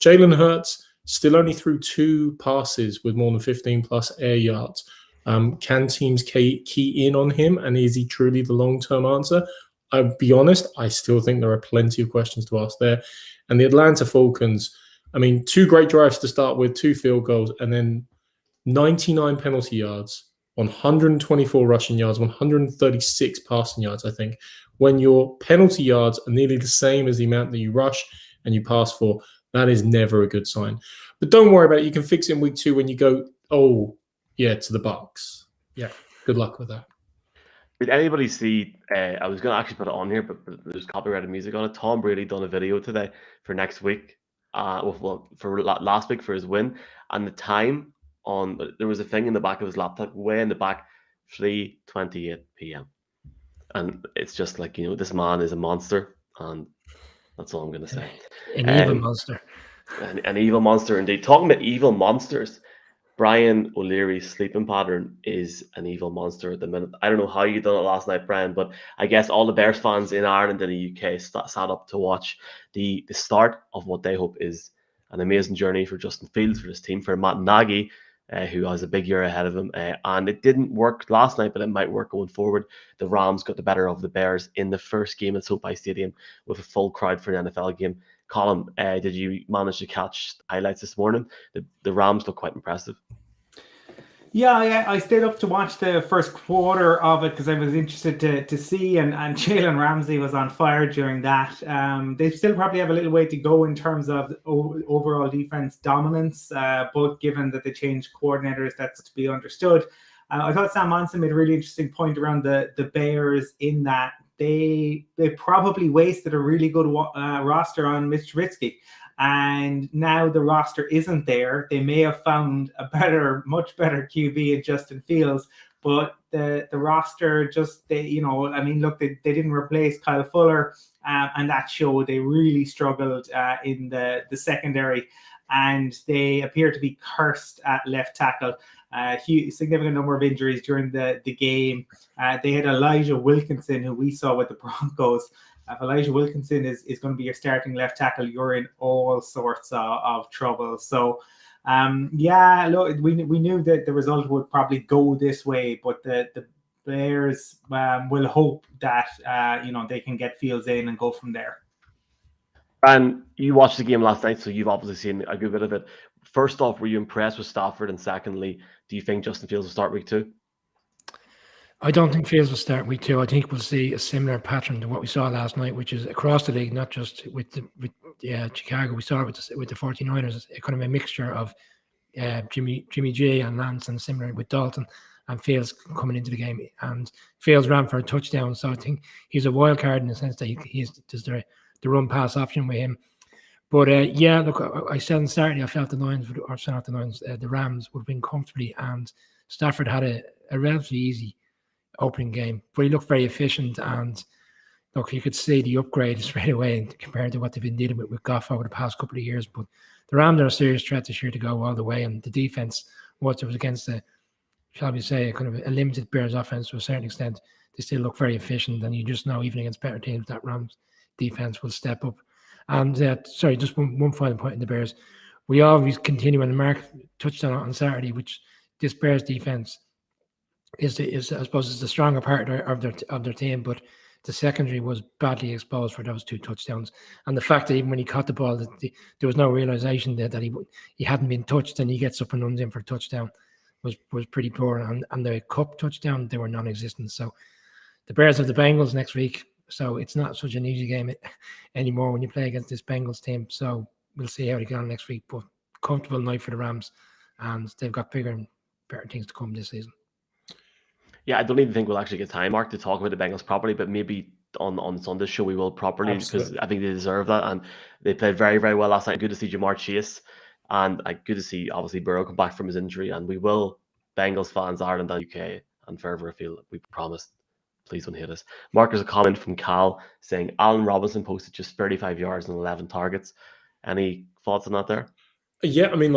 Jalen Hurts still only threw 2 passes with more than 15-plus air yards. Can teams key in on him, and is he truly the long-term answer? I'll be honest, I still think there are plenty of questions to ask there. And the Atlanta Falcons, I mean, 2 great drives to start with, 2 field goals, and then 99 penalty yards, 124 rushing yards, 136 passing yards, I think. When your penalty yards are nearly the same as the amount that you rush and you pass for, that is never a good sign. But don't worry about it. You can fix it in week 2 when you go, oh, yeah, to the Bucs. Yeah, good luck with that. Did anybody see? I was going to actually put it on here, but there's copyrighted music on it. Tom Brady done a video today for next week, for last week for his win, and the time on there was a thing in the back of his laptop, way in the back, 3:28 p.m. And it's just like, this man is a monster, and that's all I'm going to say. An evil monster. An evil monster indeed. Talking about evil monsters, Brian O'Leary's sleeping pattern is an evil monster at the minute. I don't know how you done it last night, Brian, but I guess all the Bears fans in Ireland and the UK sat up to watch the start of what they hope is an amazing journey for Justin Fields, for his team, for Matt Nagy, who has a big year ahead of him. And it didn't work last night, but it might work going forward. The Rams got the better of the Bears in the first game at SoFi Stadium with a full crowd for an NFL game. Colin, did you manage to catch highlights this morning? The Rams look quite impressive. Yeah, I stayed up to watch the first quarter of it because I was interested to see, and Jalen Ramsey was on fire during that. They still probably have a little way to go in terms of overall defense dominance, but given that they changed coordinators, that's to be understood. I thought Sam Monson made a really interesting point around the Bears in that they probably wasted a really good roster on Mitch Trubisky. And now the roster isn't there. They may have found a much better QB in Justin Fields, but the roster just, they didn't replace Kyle Fuller, and that showed. They really struggled in the secondary, and they appear to be cursed at left tackle. Significant number of injuries during the game. They had Elijah Wilkinson, who we saw with the Broncos. If Elijah Wilkinson is going to be your starting left tackle, you're in all sorts of trouble. So, look, we knew that the result would probably go this way, but the Bears will hope that they can get Fields in and go from there. And you watched the game last night, so you've obviously seen a good bit of it. First off, were you impressed with Stafford? And secondly, do you think Justin Fields will start week 2? I don't think Fields will start week 2. I think we'll see a similar pattern to what we saw last night, which is across the league, not just with Chicago. We saw it with the 49ers, a kind of a mixture of Jimmy G and Lance, and similar with Dalton and Fields coming into the game. And Fields ran for a touchdown, so I think he's a wild card in the sense that there's the run pass option with him. But look, I said on Saturday I felt the Rams would win comfortably, and Stafford had a relatively easy opening game, but he looked very efficient, and look, you could see the upgrade straight away compared to what they've been dealing with Goff over the past couple of years. But the Rams are a serious threat this year to go all the way, and the defense, what it was against a kind of a limited Bears offense to a certain extent, they still look very efficient, and you just know even against better teams that Rams defense will step up. And just one final point in the Bears. We always continue, and Mark touched on it on Saturday, which this Bears defense is I suppose is the stronger part of their team, but the secondary was badly exposed for those 2 touchdowns. And the fact that even when he caught the ball, there was no realization that he hadn't been touched, and he gets up and runs in for a touchdown was pretty poor. And the Cup touchdown, they were non-existent. So the Bears have the Bengals next week, so it's not such an easy game anymore when you play against this Bengals team. So we'll see how they get on next week, but comfortable night for the Rams, and they've got bigger and better things to come this season. Yeah, I don't even think we'll actually get time, Mark, to talk about the Bengals properly, but maybe on Sunday's show we will properly. Absolutely. Because I think they deserve that, and they played very, very well last night. Good to see Jamar Chase, and good to see, obviously, Burrow come back from his injury, and we will, Bengals fans, Ireland and UK, and further afield, we promise. Please don't hate us. Mark, there's a comment from Cal saying Allen Robinson posted just 35 yards and 11 targets. Any thoughts on that there? Yeah, I mean,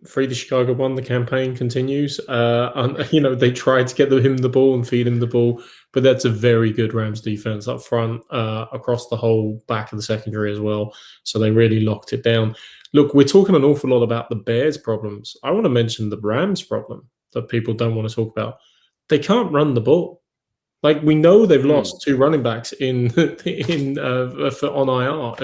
Free the Chicago one, the campaign continues. And, they tried to get him the ball and feed him the ball, but that's a very good Rams defense up front, across the whole back of the secondary as well. So they really locked it down. Look, we're talking an awful lot about the Bears' problems. I want to mention the Rams' problem that people don't want to talk about. They can't run the ball. Like, we know they've lost 2 running backs on IR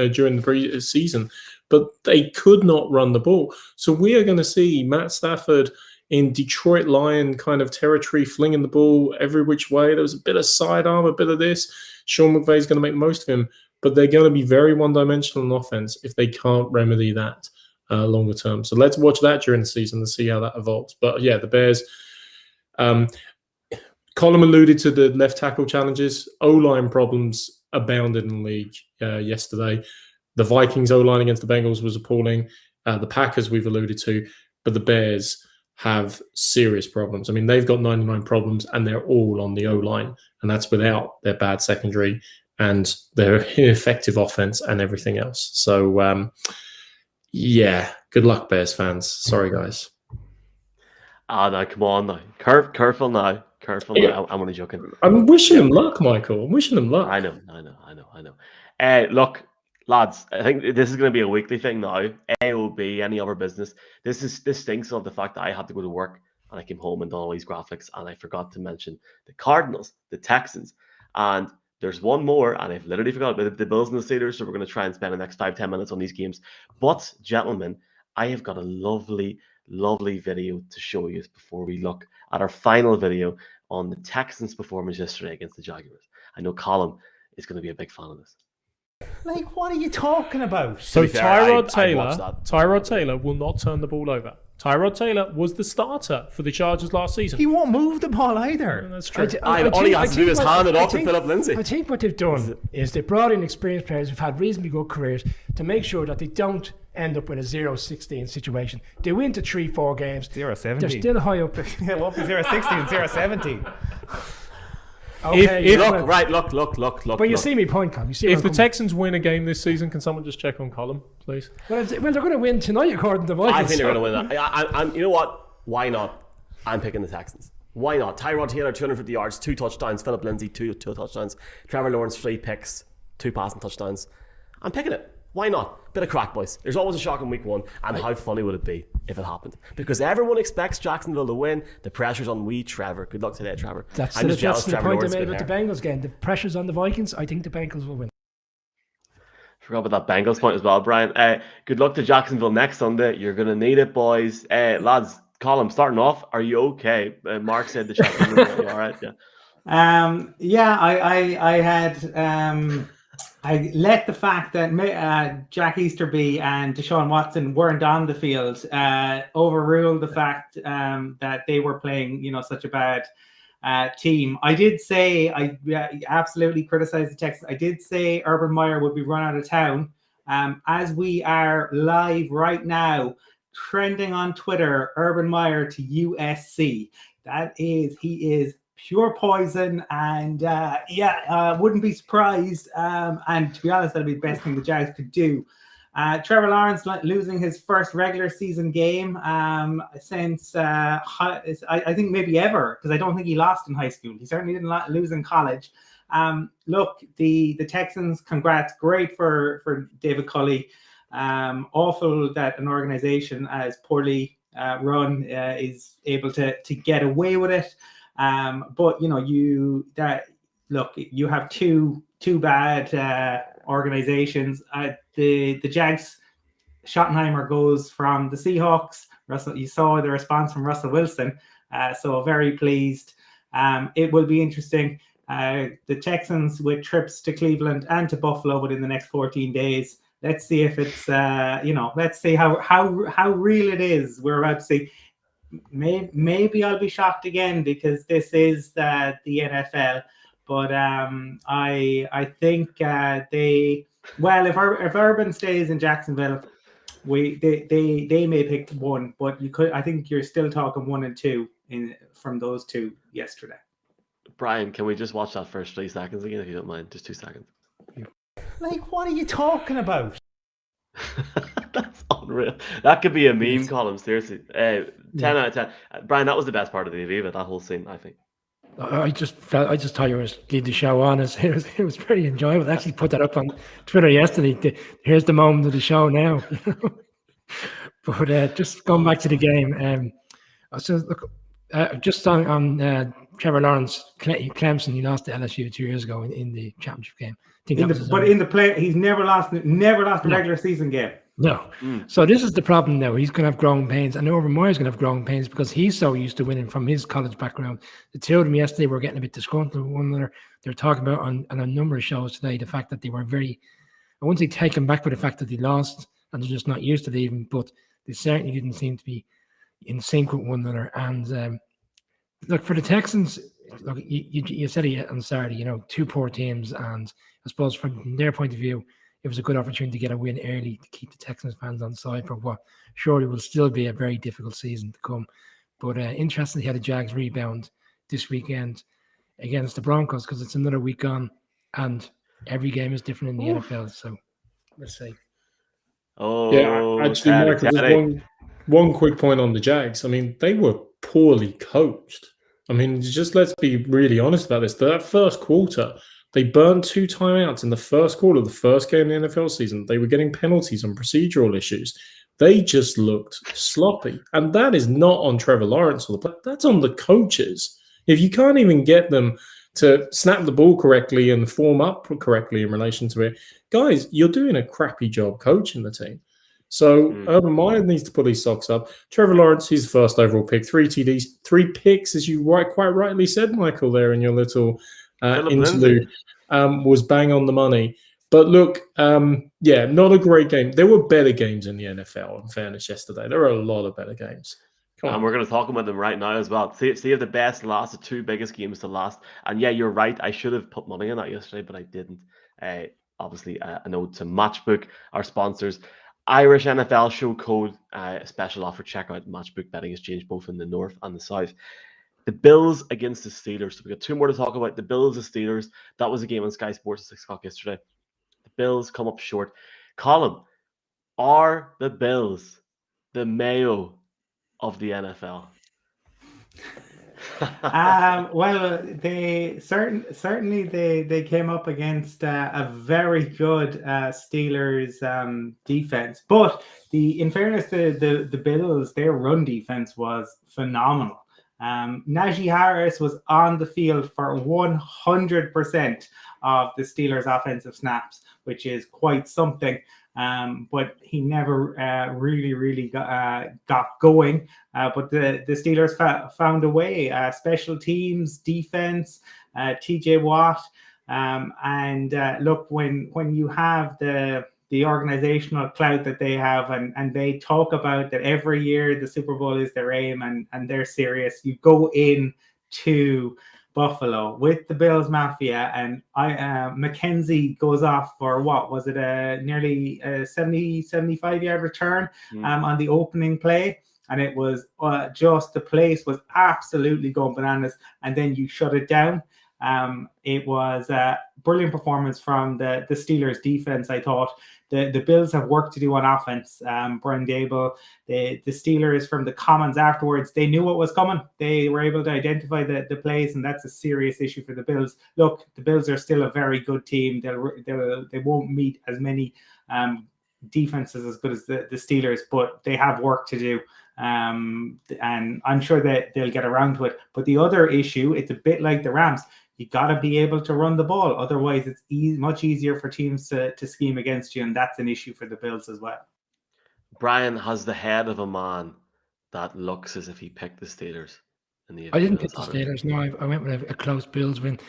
during the pre-season, but they could not run the ball. So we are going to see Matt Stafford in Detroit Lion kind of territory, flinging the ball every which way. There was a bit of sidearm, a bit of this. Sean McVay's going to make the most of him, but they're going to be very one-dimensional in offense if they can't remedy that longer term. So let's watch that during the season to see how that evolves. But yeah, the Bears. Colin alluded to the left tackle challenges. O-line problems abounded in the league yesterday. The Vikings O-line against the Bengals was appalling. The Packers we've alluded to, but the Bears have serious problems. I mean, they've got 99 problems, and they're all on the O-line, and that's without their bad secondary and their ineffective offense and everything else. So, yeah, good luck, Bears fans. Sorry, guys. No, come on now. Careful now. Careful now. I'm only joking. I'm wishing them luck, Michael. I'm wishing them luck. I know. Look, lads, I think this is going to be a weekly thing now. AOB, any other business. This stinks of the fact that I had to go to work and I came home and done all these graphics and I forgot to mention the Cardinals, the Texans, and there's one more, and I've literally forgot about the Bills and the Steelers, so we're going to try and spend the next 5-10 minutes on these games. But, gentlemen, I have got a lovely video to show you before we look at our final video on the Texans' performance yesterday against the Jaguars. I know Colin is going to be a big fan of this. Like, what are you talking about? So fair, Tyrod Taylor will not turn the ball over. Tyrod Taylor was the starter for the Chargers last season. He won't move the ball either. That's true. All he has to do is hand it off to Philip Lindsay. I think what they've done is they brought in experienced players who've had reasonably good careers to make sure that they don't end up with a 0-16 situation. They win to 3-4 games. 0-17. They're still high up. Yeah, what was 0-16, 0-17? Okay, Look. But you see me point, Colin. If the Texans win a game this season, can someone just check on Colin, please? Well, they're going to win tonight, according to Vikings. I think they're going to win that. You know what? Why not? I'm picking the Texans. Why not? Tyrod Taylor, 250 yards, 2 touchdowns. Philip Lindsay, 2 touchdowns. Trevor Lawrence, 3 picks, 2 passing touchdowns. I'm picking it. Why not? Bit of crack, boys. There's always a shock in week 1, and how funny would it be if it happened? Because everyone expects Jacksonville to win. The pressure's on wee Trevor. Good luck today, Trevor. That's the point I made with the Bengals game. The pressure's on the Vikings. I think the Bengals will win. Forgot about that Bengals point as well, Brian. Good luck to Jacksonville next Sunday. You're going to need it, boys. Lads, Colin, starting off, are you okay? Mark said the chat room. Are you all right? Yeah. I had... I let the fact that Jack Easterby and Deshaun Watson weren't on the field overrule the fact that they were playing, such a bad team. I did say, I absolutely criticized the Texans. I did say Urban Meyer would be run out of town. As we are live right now, trending on Twitter, Urban Meyer to USC. He is pure poison, and wouldn't be surprised. And to be honest, that'd be the best thing the Jags could do. Trevor Lawrence losing his first regular season game since I think maybe ever, because I don't think he lost in high school. He certainly didn't lose in college. Look, the Texans, congrats, great for David Culley. Awful that an organization as poorly run is able to get away with it. But you have two bad organizations. The Jags, Schottenheimer goes from the Seahawks. Russell, you saw the response from Russell Wilson. So very pleased. It will be interesting. The Texans with trips to Cleveland and to Buffalo within the next 14 days. Let's see if it's let's see how real it is. We're about to see. Maybe I'll be shocked again because this is the NFL. But I think if Urban stays in Jacksonville, they may pick one, but I think you're still talking 1 and 2 from those two yesterday. Brian, can we just watch that first 3 seconds again, if you don't mind? Just 2 seconds. Like, what are you talking about? That's unreal. That could be a meme column, seriously. 10 out of 10. Brian, that was the best part of the Aviva, that whole scene, I think. I just thought you were lead the show on. It was pretty enjoyable. I actually put that up on Twitter yesterday. Here's the moment of the show now. But just going back to the game. So look, just on Trevor Lawrence, Clemson, he lost to LSU 2 years ago in the championship game. I think in the play, he's never lost a regular season game. No. So this is the problem now. He's going to have growing pains. And Urban Meyer's going to have growing pains because he's so used to winning from his college background. The two of them yesterday were getting a bit disgruntled with one another. They're talking about on a number of shows today the fact that they were very, I wouldn't say taken back by the fact that they lost and they're just not used to it even, but they certainly didn't seem to be in sync with one another. And look, for the Texans, look, you said it on Saturday, two poor teams. And I suppose from their point of view, it was a good opportunity to get a win early to keep the Texans fans on side for what surely will still be a very difficult season to come. But interestingly, how the Jags rebound this weekend against the Broncos because it's another week on and every game is different in the NFL. So let's see. Oh, yeah, actually, Michael, just one quick point on the Jags. I mean, they were poorly coached. I mean, just let's be really honest about this. That first quarter, they burned 2 timeouts in the first quarter of the first game in the NFL season. They were getting penalties and procedural issues. They just looked sloppy. And that is not on Trevor Lawrence or that's on the coaches. If you can't even get them to snap the ball correctly and form up correctly in relation to it, guys, you're doing a crappy job coaching the team. So Urban Meyer needs to pull his socks up. Trevor Lawrence, he's the first overall pick, 3 TDs, 3 picks, as you quite rightly said, Michael, there in your little interlude, was bang on the money. But look, not a great game. There were better games in the NFL, in fairness, yesterday. There were a lot of better games. And we're going to talk about them right now as well. See if the best lost the 2 biggest games to last. And yeah, you're right. I should have put money on that yesterday, but I didn't. Obviously, a note to Matchbook, our sponsors. Irish NFL show code, special offer. Check out Matchbook. Betting has changed both in the north and the south. The Bills against the Steelers. So we got 2 more to talk about. The Bills, the Steelers. That was a game on Sky Sports at 6 o'clock yesterday. The Bills come up short. Colin, are the Bills the Mayo of the NFL? Well, they certainly they came up against a very good Steelers defense. But in fairness to the Bills, their run defense was phenomenal. Najee Harris was on the field for 100% of the Steelers' offensive snaps, which is quite something. But he never really got going. But the Steelers found a way. Special teams, defense, TJ Watt. And look, when you have the organizational clout that they have, and they talk about that every year the Super Bowl is their aim and they're serious, you go in to Buffalo with the Bills Mafia, and McKenzie goes off for what was it, nearly a 75 yard return on the opening play, and it was just the place was absolutely going bananas, and then you shut it down. It was a brilliant performance from the Steelers defense. I thought the Bills have work to do on offense. Brian Dable, the Steelers from the Commons afterwards, they knew what was coming. They were able to identify the plays, and that's a serious issue for the Bills. Look, the Bills are still a very good team. They won't meet as many defenses as good as the Steelers, but they have work to do. And I'm sure that they'll get around to it. But the other issue, it's a bit like the Rams. You got to be able to run the ball. Otherwise, it's much easier for teams to scheme against you, and that's an issue for the Bills as well. Brian has the head of a man that looks as if he picked the Steelers. I didn't pick the Steelers. No, I went with a close Bills win.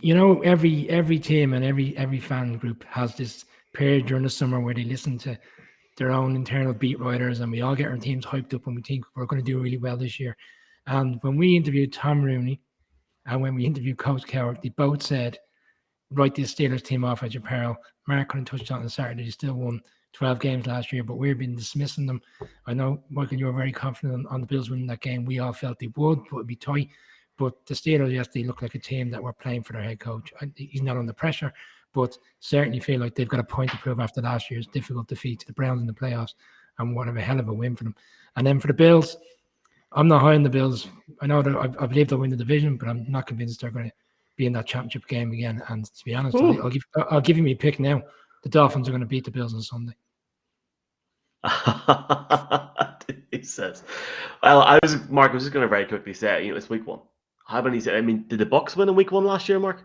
Every team and every fan group has this period during the summer where they listen to their own internal beat writers, and we all get our teams hyped up and we think we're going to do really well this year. And when we interviewed Tom Rooney and when we interviewed Coach Coward, they both said, write this Steelers team off at your peril. Mark couldn't touch on Saturday. They still won 12 games last year, but we've been dismissing them. I know, Michael, you were very confident on the Bills winning that game. We all felt they would, but it'd be tight. But the Steelers, yes, they look like a team that were playing for their head coach. He's not under pressure, but certainly feel like they've got a point to prove after last year's difficult defeat to the Browns in the playoffs, and what a hell of a win for them. And then for the Bills, I'm not high on the Bills. I know that I believe they'll win the division, but I'm not convinced they're going to be in that championship game again. And to be honest, I'll give you my pick now. The Dolphins are going to beat the Bills on Sunday. He says. Well, Mark, I was just going to very quickly say, it's week 1. How many? I mean, did the Bucks win in week 1 last year, Mark?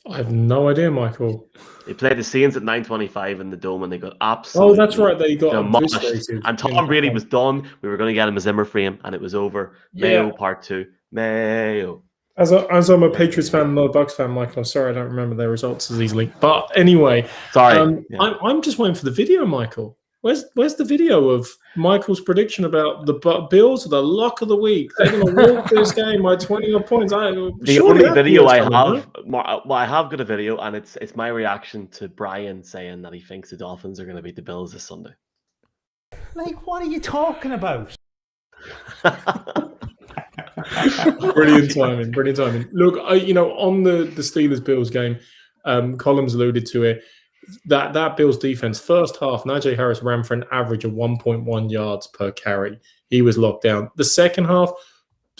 I have no idea, Michael. They played the Saints at 9:25 in the Dome, and they got absolutely. Oh, that's right. They got demolished. eviscerated. And Tom Brady was done. We were going to get him a Zimmer frame, and it was over. Mayo part 2. Mayo. As I'm a Patriots fan, not a Bucks fan, Michael, I'm sorry I don't remember their results as easily. But anyway, sorry. I'm just waiting for the video, Michael. Where's the video of Michael's prediction about the Bills, the lock of the week? They're going to walk this game by 20 points. The only video I have, I have got a video, and it's my reaction to Brian saying that he thinks the Dolphins are going to beat the Bills this Sunday. Like, what are you talking about? Brilliant timing. Look, on the Steelers-Bills game, Collins alluded to it. That Bills defense, first half, Najee Harris ran for an average of 1.1 yards per carry. He was locked down. The second half,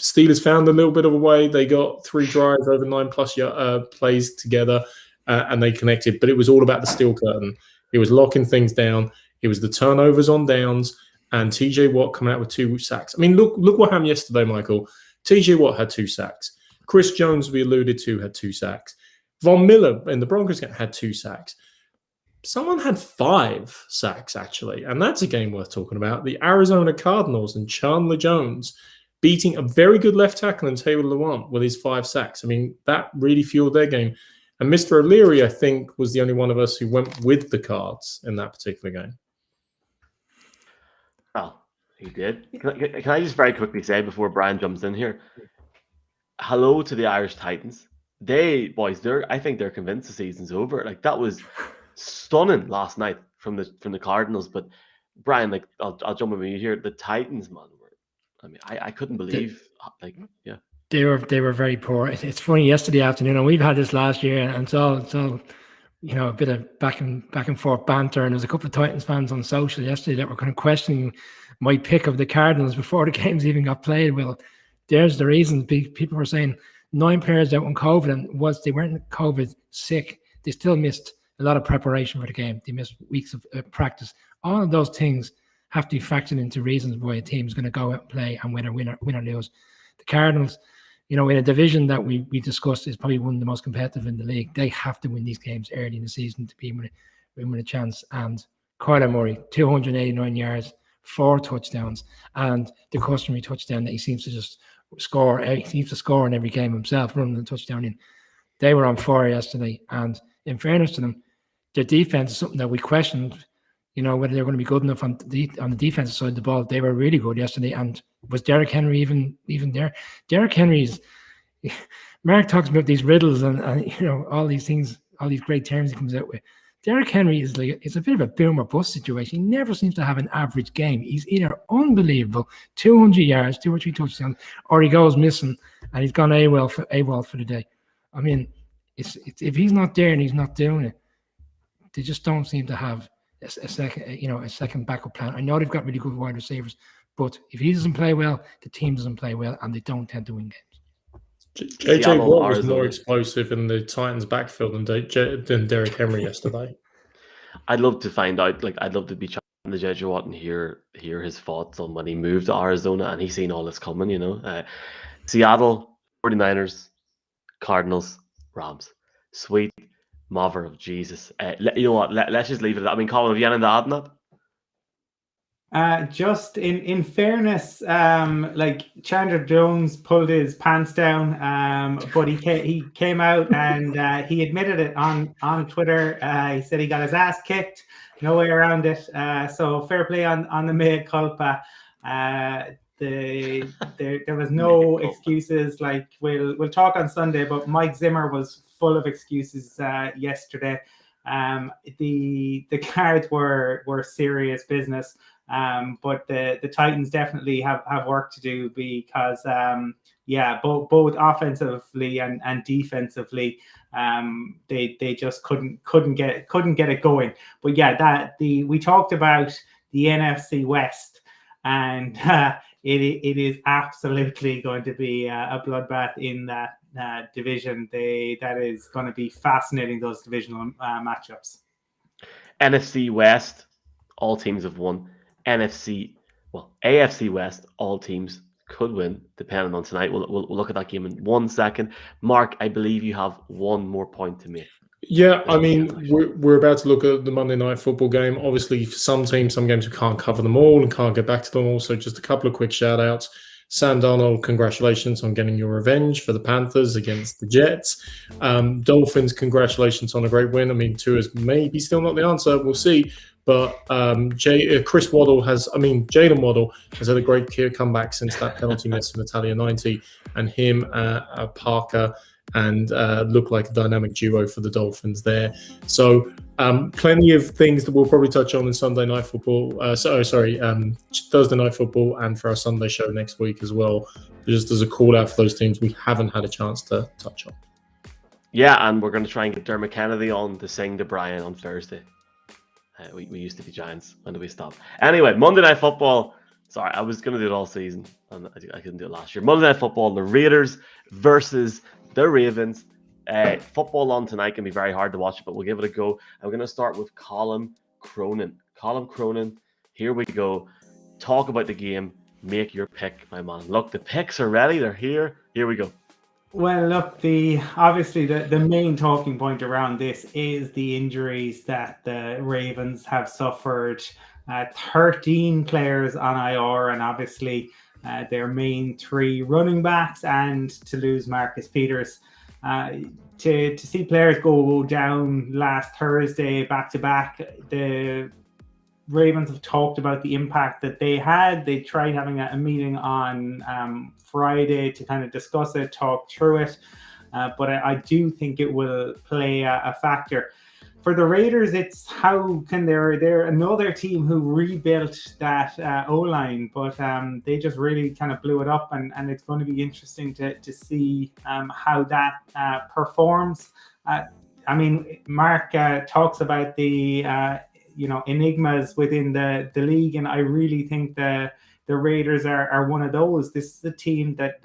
Steelers found a little bit of a way. They got 3 drives over 9+ plays together, and they connected. But it was all about the steel curtain. It was locking things down. It was the turnovers on downs, and TJ Watt coming out with 2 sacks. I mean, look what happened yesterday, Michael. TJ Watt had 2 sacks. Chris Jones, we alluded to, had 2 sacks. Von Miller in the Broncos game had 2 sacks. Someone had 5 sacks, actually, and that's a game worth talking about. The Arizona Cardinals and Chandler Jones beating a very good left tackle in Taylor Lewan with his 5 sacks. I mean, that really fueled their game. And Mr. O'Leary, I think, was the only one of us who went with the Cards in that particular game. Oh, he did. Can I just very quickly say before Brian jumps in here, hello to the Irish Titans. I think they're convinced the season's over. Like, that was stunning last night from the Cardinals. But Brian, like, I'll jump in with you here. The Titans, man, I couldn't believe, they were very poor. It's funny, yesterday afternoon, and we've had this last year, and it's all a bit of back and forth banter. And there's a couple of Titans fans on social yesterday that were kind of questioning my pick of the Cardinals before the games even got played. Well, there's the reason. People were saying 9 players out on COVID, and once they weren't COVID sick, they still missed a lot of preparation for the game. They missed weeks of practice. All of those things have to be factored into reasons why a team is going to go out and play and win or lose. The Cardinals, in a division that we discussed is probably one of the most competitive in the league, they have to win these games early in the season to be with a chance. And Kyler Murray, 289 yards, 4 touchdowns, and the customary touchdown that he seems to just score. He seems to score in every game himself, running the touchdown in. They were on fire yesterday, and in fairness to them, their defense is something that we questioned, whether they're going to be good enough on the defensive side of the ball. They were really good yesterday. And was Derrick Henry even there? Derrick Henry's, Mark talks about these riddles and all these things, all these great terms he comes out with. Derrick Henry is it's a bit of a boom or bust situation. He never seems to have an average game. He's either unbelievable, 200 yards, 2 or 3 touchdowns, or he goes missing and he's gone AWOL for the day. I mean, if he's not there and he's not doing it, they just don't seem to have a second backup plan. I know they've got really good wide receivers, but if he doesn't play well, the team doesn't play well, and they don't tend to win games. JJ Watt was more explosive in the Titans' backfield than Derrick Henry yesterday. I'd love to find out. I'd love to be chatting to JJ Watt and hear his thoughts on when he moved to Arizona and he's seen all this coming. Seattle, 49ers, Cardinals, Rams. Sweet mother of Jesus. You know what? Let's just leave it at that. I mean, Colin, have you anything to add on that? Just in fairness, Chandler Jones pulled his pants down, but he came out and he admitted it on Twitter. He said he got his ass kicked, no way around it. So fair play on the mea culpa. There was no excuses. We'll talk on Sunday, but Mike Zimmer was full of excuses yesterday. The Cards were serious business. But the Titans definitely have work to do because both offensively and defensively they just couldn't get it going. But we talked about the NFC West, and it is absolutely going to be a bloodbath in that division. That is going to be fascinating, those divisional matchups. NFC West, all teams have won. AFC West, all teams could win, depending on tonight. We'll look at that game in 1 second. Mark, I believe you have one more point to make. Yeah, I mean, we're about to look at the Monday night football game. Obviously, for some teams, some games we can't cover them all and can't get back to them all. So just a couple of quick shout outs. Sam Darnold, congratulations on getting your revenge for the Panthers against the Jets. Dolphins, congratulations on a great win. I mean, Tua is maybe still not the answer. We'll see. But Jalen Waddle has had a great comeback since that penalty miss from Italia 90. And him, Parker, and look like a dynamic duo for the Dolphins there. So plenty of things that we'll probably touch on in Sunday Night Football. Thursday Night Football, and for our Sunday show next week as well. Just as a call out for those teams we haven't had a chance to touch on. Yeah, and we're going to try and get Dermot Kennedy on to sing to Brian on Thursday. We used to be Giants. When did we stop? Anyway, Monday Night Football. Sorry, I was going to do it all season, and I couldn't do it last year. Monday Night Football, the Raiders versus the Ravens. Football on tonight can be very hard to watch, but we'll give it a go. I'm going to start with Colin Cronin. Colin Cronin, here we go. Talk about the game. Make your pick, my man. Look, the picks are ready. They're here. Here we go. Well, look, obviously the main talking point around this is the injuries that the Ravens have suffered. 13 players on IR, and obviously their main 3 running backs, and to lose Marcus Peters. To see players go down last Thursday back to back, the Ravens have talked about the impact that they had. They tried having a meeting on Friday to kind of discuss it, talk through it, but I do think it will play a factor. For the Raiders, it's how can they're another team who rebuilt that O-line, but they just really kind of blew it up, and it's going to be interesting to see how that performs. I mean, Mark talks about the enigmas within the league, and I really think the Raiders are one of those. This is the team that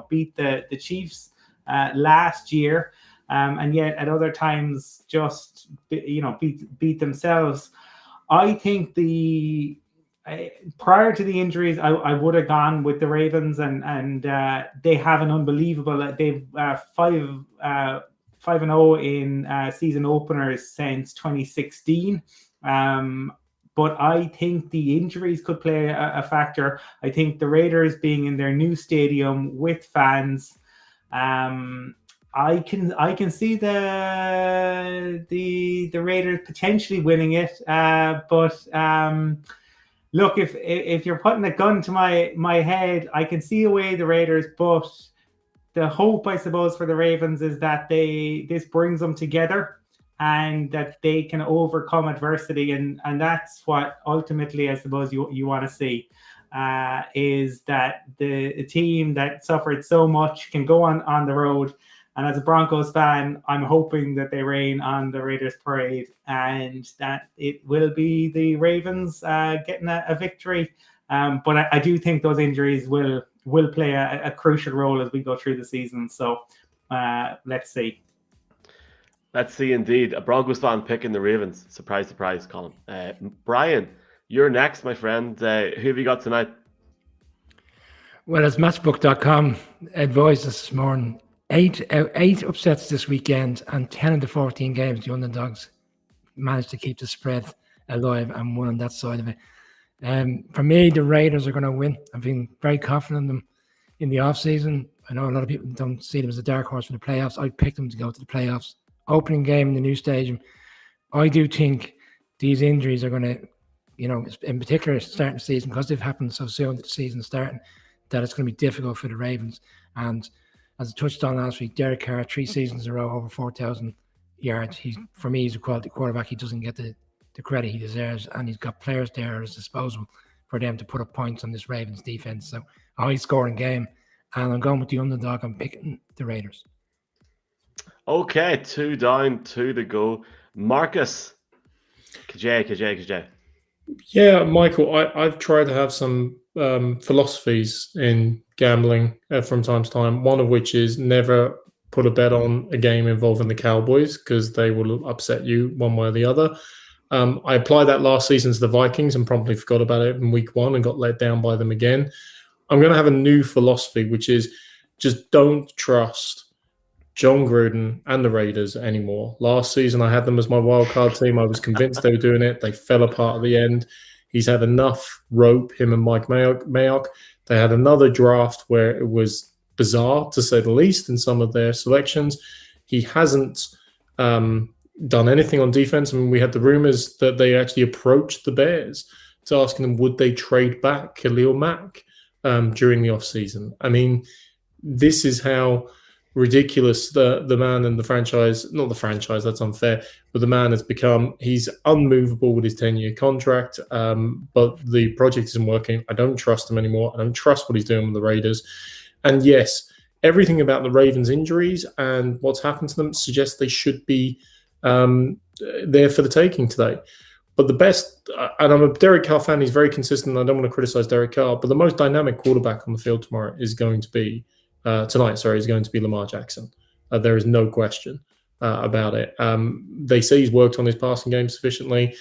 beat the Chiefs last year. And yet at other times just beat themselves. I think prior to the injuries, I would have gone with the Ravens, and they have an unbelievable. They've 5-0 in season openers since 2016. But I think the injuries could play a factor. I think the Raiders being in their new stadium with fans. I can see the Raiders potentially winning it, but look, if you're putting a gun to my head, I can see away the Raiders, but the hope, I suppose, for the Ravens is that this brings them together and that they can overcome adversity, and that's what ultimately I suppose you want to see. Is that the team that suffered so much can go on the road. And as a Broncos fan, I'm hoping that they rain on the Raiders parade and that it will be the Ravens getting a victory. But I do think those injuries will play a crucial role as we go through the season. So let's see. Let's see, indeed. A Broncos fan picking the Ravens. Surprise, surprise, Colin. Brian, you're next, my friend. Who have you got tonight? Well, as Matchbook.com advised us this morning, 8 upsets this weekend, and 10 of the 14 games, the underdogs managed to keep the spread alive and won on that side of it. For me, the Raiders are going to win. I've been very confident in them in the offseason. I know a lot of people don't see them as a dark horse for the playoffs. I picked them to go to the playoffs. Opening game in the new stadium. I do think these injuries are going to, in particular starting the season, because they've happened so soon to the season starting, that it's going to be difficult for the Ravens. And as I touched on last week, Derek Carr, 3 seasons in a row, over 4,000 yards. For me, he's a quality quarterback. He doesn't get the credit he deserves, and he's got players there at his disposal for them to put up points on this Ravens defense. So a high-scoring game, and I'm going with the underdog. I'm picking the Raiders. Okay, 2 down, 2 to go. Marcus. KJ. Yeah, Michael, I've tried to have some philosophies in gambling from time to time, one of which is never put a bet on a game involving the Cowboys because they will upset you one way or the other. I applied that last season to the Vikings and promptly forgot about it in week 1 and got let down by them again. I'm going to have a new philosophy, which is just don't trust John Gruden and the Raiders anymore. Last season, I had them as my wildcard team. I was convinced they were doing it. They fell apart at the end. He's had enough rope, him and Mike Mayock. They had another draft where it was bizarre, to say the least, in some of their selections. He hasn't done anything on defense. I mean, we had the rumors that they actually approached the Bears to asking them, would they trade back Khalil Mack during the offseason? I mean, this is how ridiculous the man and the franchise, not the franchise, that's unfair, but the man has become. He's unmovable with his 10-year contract, but the project isn't working. I don't trust him anymore. I don't trust what he's doing with the Raiders. And yes, everything about the Ravens' injuries and what's happened to them suggests they should be there for the taking today. But the best, and I'm a Derek Carr fan, he's very consistent. I don't want to criticize Derek Carr, but the most dynamic quarterback on the field tomorrow is going to be is going to be Lamar Jackson. There is no question about it. They say he's worked on his passing game sufficiently.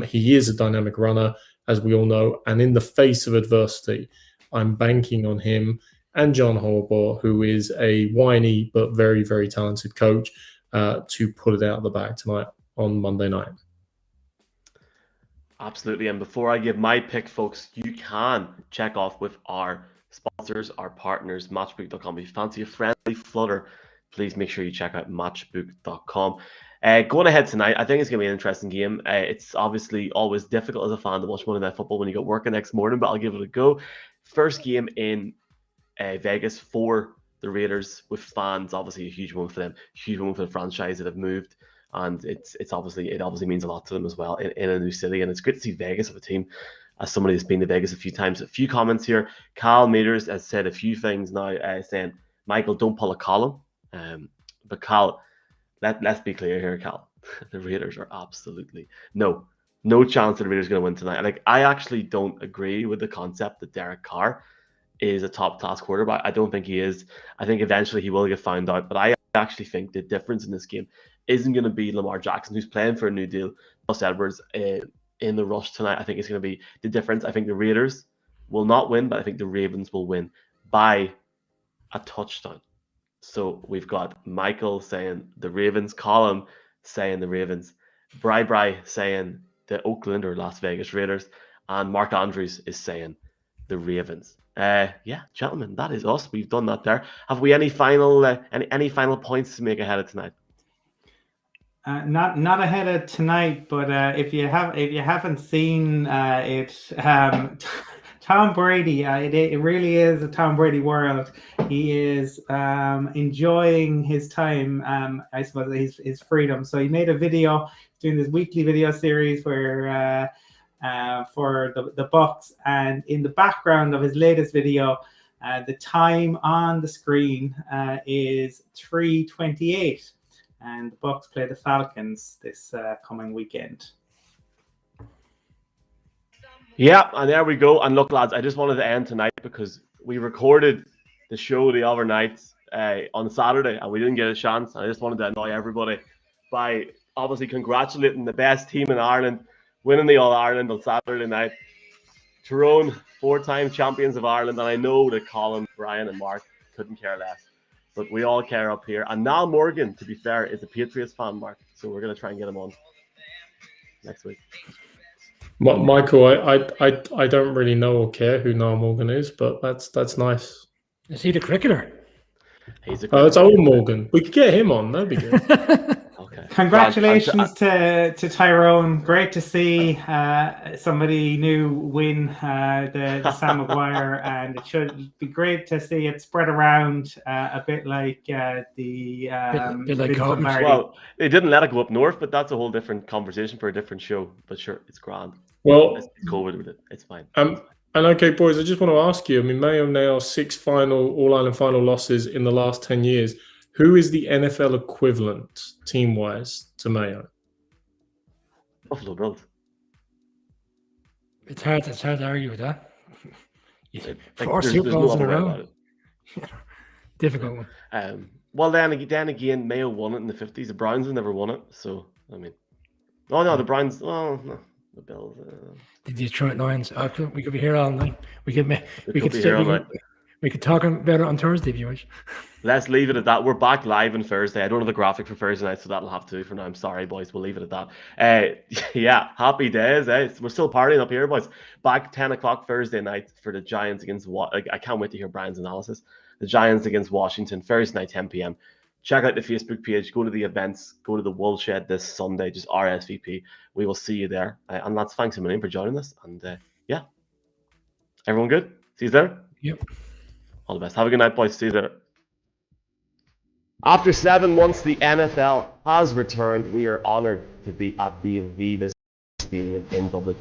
He is a dynamic runner, as we all know. And in the face of adversity, I'm banking on him and John Harbaugh, who is a whiny but very, very talented coach, to put it out of the bag tonight on Monday night. Absolutely. And before I give my pick, folks, you can check off with our sponsors, our partners, matchbook.com. If you fancy a friendly flutter, please make sure you check out matchbook.com. Going ahead tonight, I think it's going to be an interesting game. It's obviously always difficult as a fan to watch Monday Night Football when you got work the next morning, but I'll give it a go. First game in Vegas for the Raiders with fans, obviously a huge one for them, huge one for the franchise that have moved. And it obviously means a lot to them as well in a new city. And it's great to see Vegas of a team, as somebody that's been to Vegas a few times. A few comments here. Cal Meters has said a few things now, saying, Michael, don't pull a column. But Cal, let's be clear here, Cal. The Raiders are absolutely no chance that the Raiders are going to win tonight. Like, I actually don't agree with the concept that Derek Carr is a top-class quarterback. I don't think he is. I think eventually he will get found out. But I actually think the difference in this game isn't going to be Lamar Jackson, who's playing for a new deal, plus Edwards in the rush tonight. I think it's going to be the difference. I think the Raiders will not win, but I think the Ravens will win by a touchdown. So we've got Michael saying the Ravens, Colin saying the Ravens, Bri saying the Oakland or Las Vegas Raiders, and Mark Andrews is saying the Ravens. Yeah, gentlemen, that is us. We've done that there. Have we any final any final points to make ahead of tonight? Not ahead of tonight, but if you haven't seen it, Tom Brady, it really is a Tom Brady world. He is enjoying his time, I suppose, his freedom. So he made a video, doing this weekly video series where for the Bucks, and in the background of his latest video, the time on the screen is 3:28. And the Bucks play the Falcons this coming weekend. Yeah, and there we go. And look, lads, I just wanted to end tonight because we recorded the show the other night on Saturday, and we didn't get a chance. I just wanted to annoy everybody by obviously congratulating the best team in Ireland, winning the All-Ireland on Saturday night. Tyrone, 4-time champions of Ireland, and I know that Colin, Brian, and Mark couldn't care less. But we all care up here. And Niall Morgan, to be fair, is a Patriots fan, Mark. So we're going to try and get him on next week. Michael, I don't really know or care who Niall Morgan is, but that's nice. Is he the cricketer? He's a cricketer. Oh, it's old Morgan. We could get him on. That'd be good. Okay. Congratulations to Tyrone. Great to see somebody new win the Sam Maguire, and it should be great to see it spread around a bit like the well, they didn't let it go up north, but that's a whole different conversation for a different show. But sure, it's grand. Well, it's COVID with it. It's fine. And okay, boys, I just want to ask you. I mean, Mayo now 6 All-Ireland final losses in the last 10 years. Who is the NFL equivalent, team-wise, to Mayo? Buffalo Bills. It's hard to argue with that. Four Super Bowls in a row. Difficult one. Well, then again, Mayo won it in the 50s. The Browns have never won it. So, I mean... Oh, no, the Browns... Oh, no. The Bills. The Detroit Lions. We could be here all night. We could talk about it on Thursday if you wish. Let's leave it at that. We're back live on Thursday. I don't have a graphic for Thursday night, so that'll have to do for now. I'm sorry, boys. We'll leave it at that. Yeah, happy days. We're still partying up here, boys. Back 10 o'clock Thursday night for the Giants against I can't wait to hear Brian's analysis. The Giants against Washington, Thursday night, 10 p.m. Check out the Facebook page. Go to the events. Go to the Woolshed this Sunday. Just RSVP. We will see you there. And lads, thanks a million for joining us. And yeah, everyone good? See you there? Yep. All the best. Have a good night, boys. See you there. After 7 months, the NFL has returned. We are honoured to be at the Aviva Stadium in Dublin.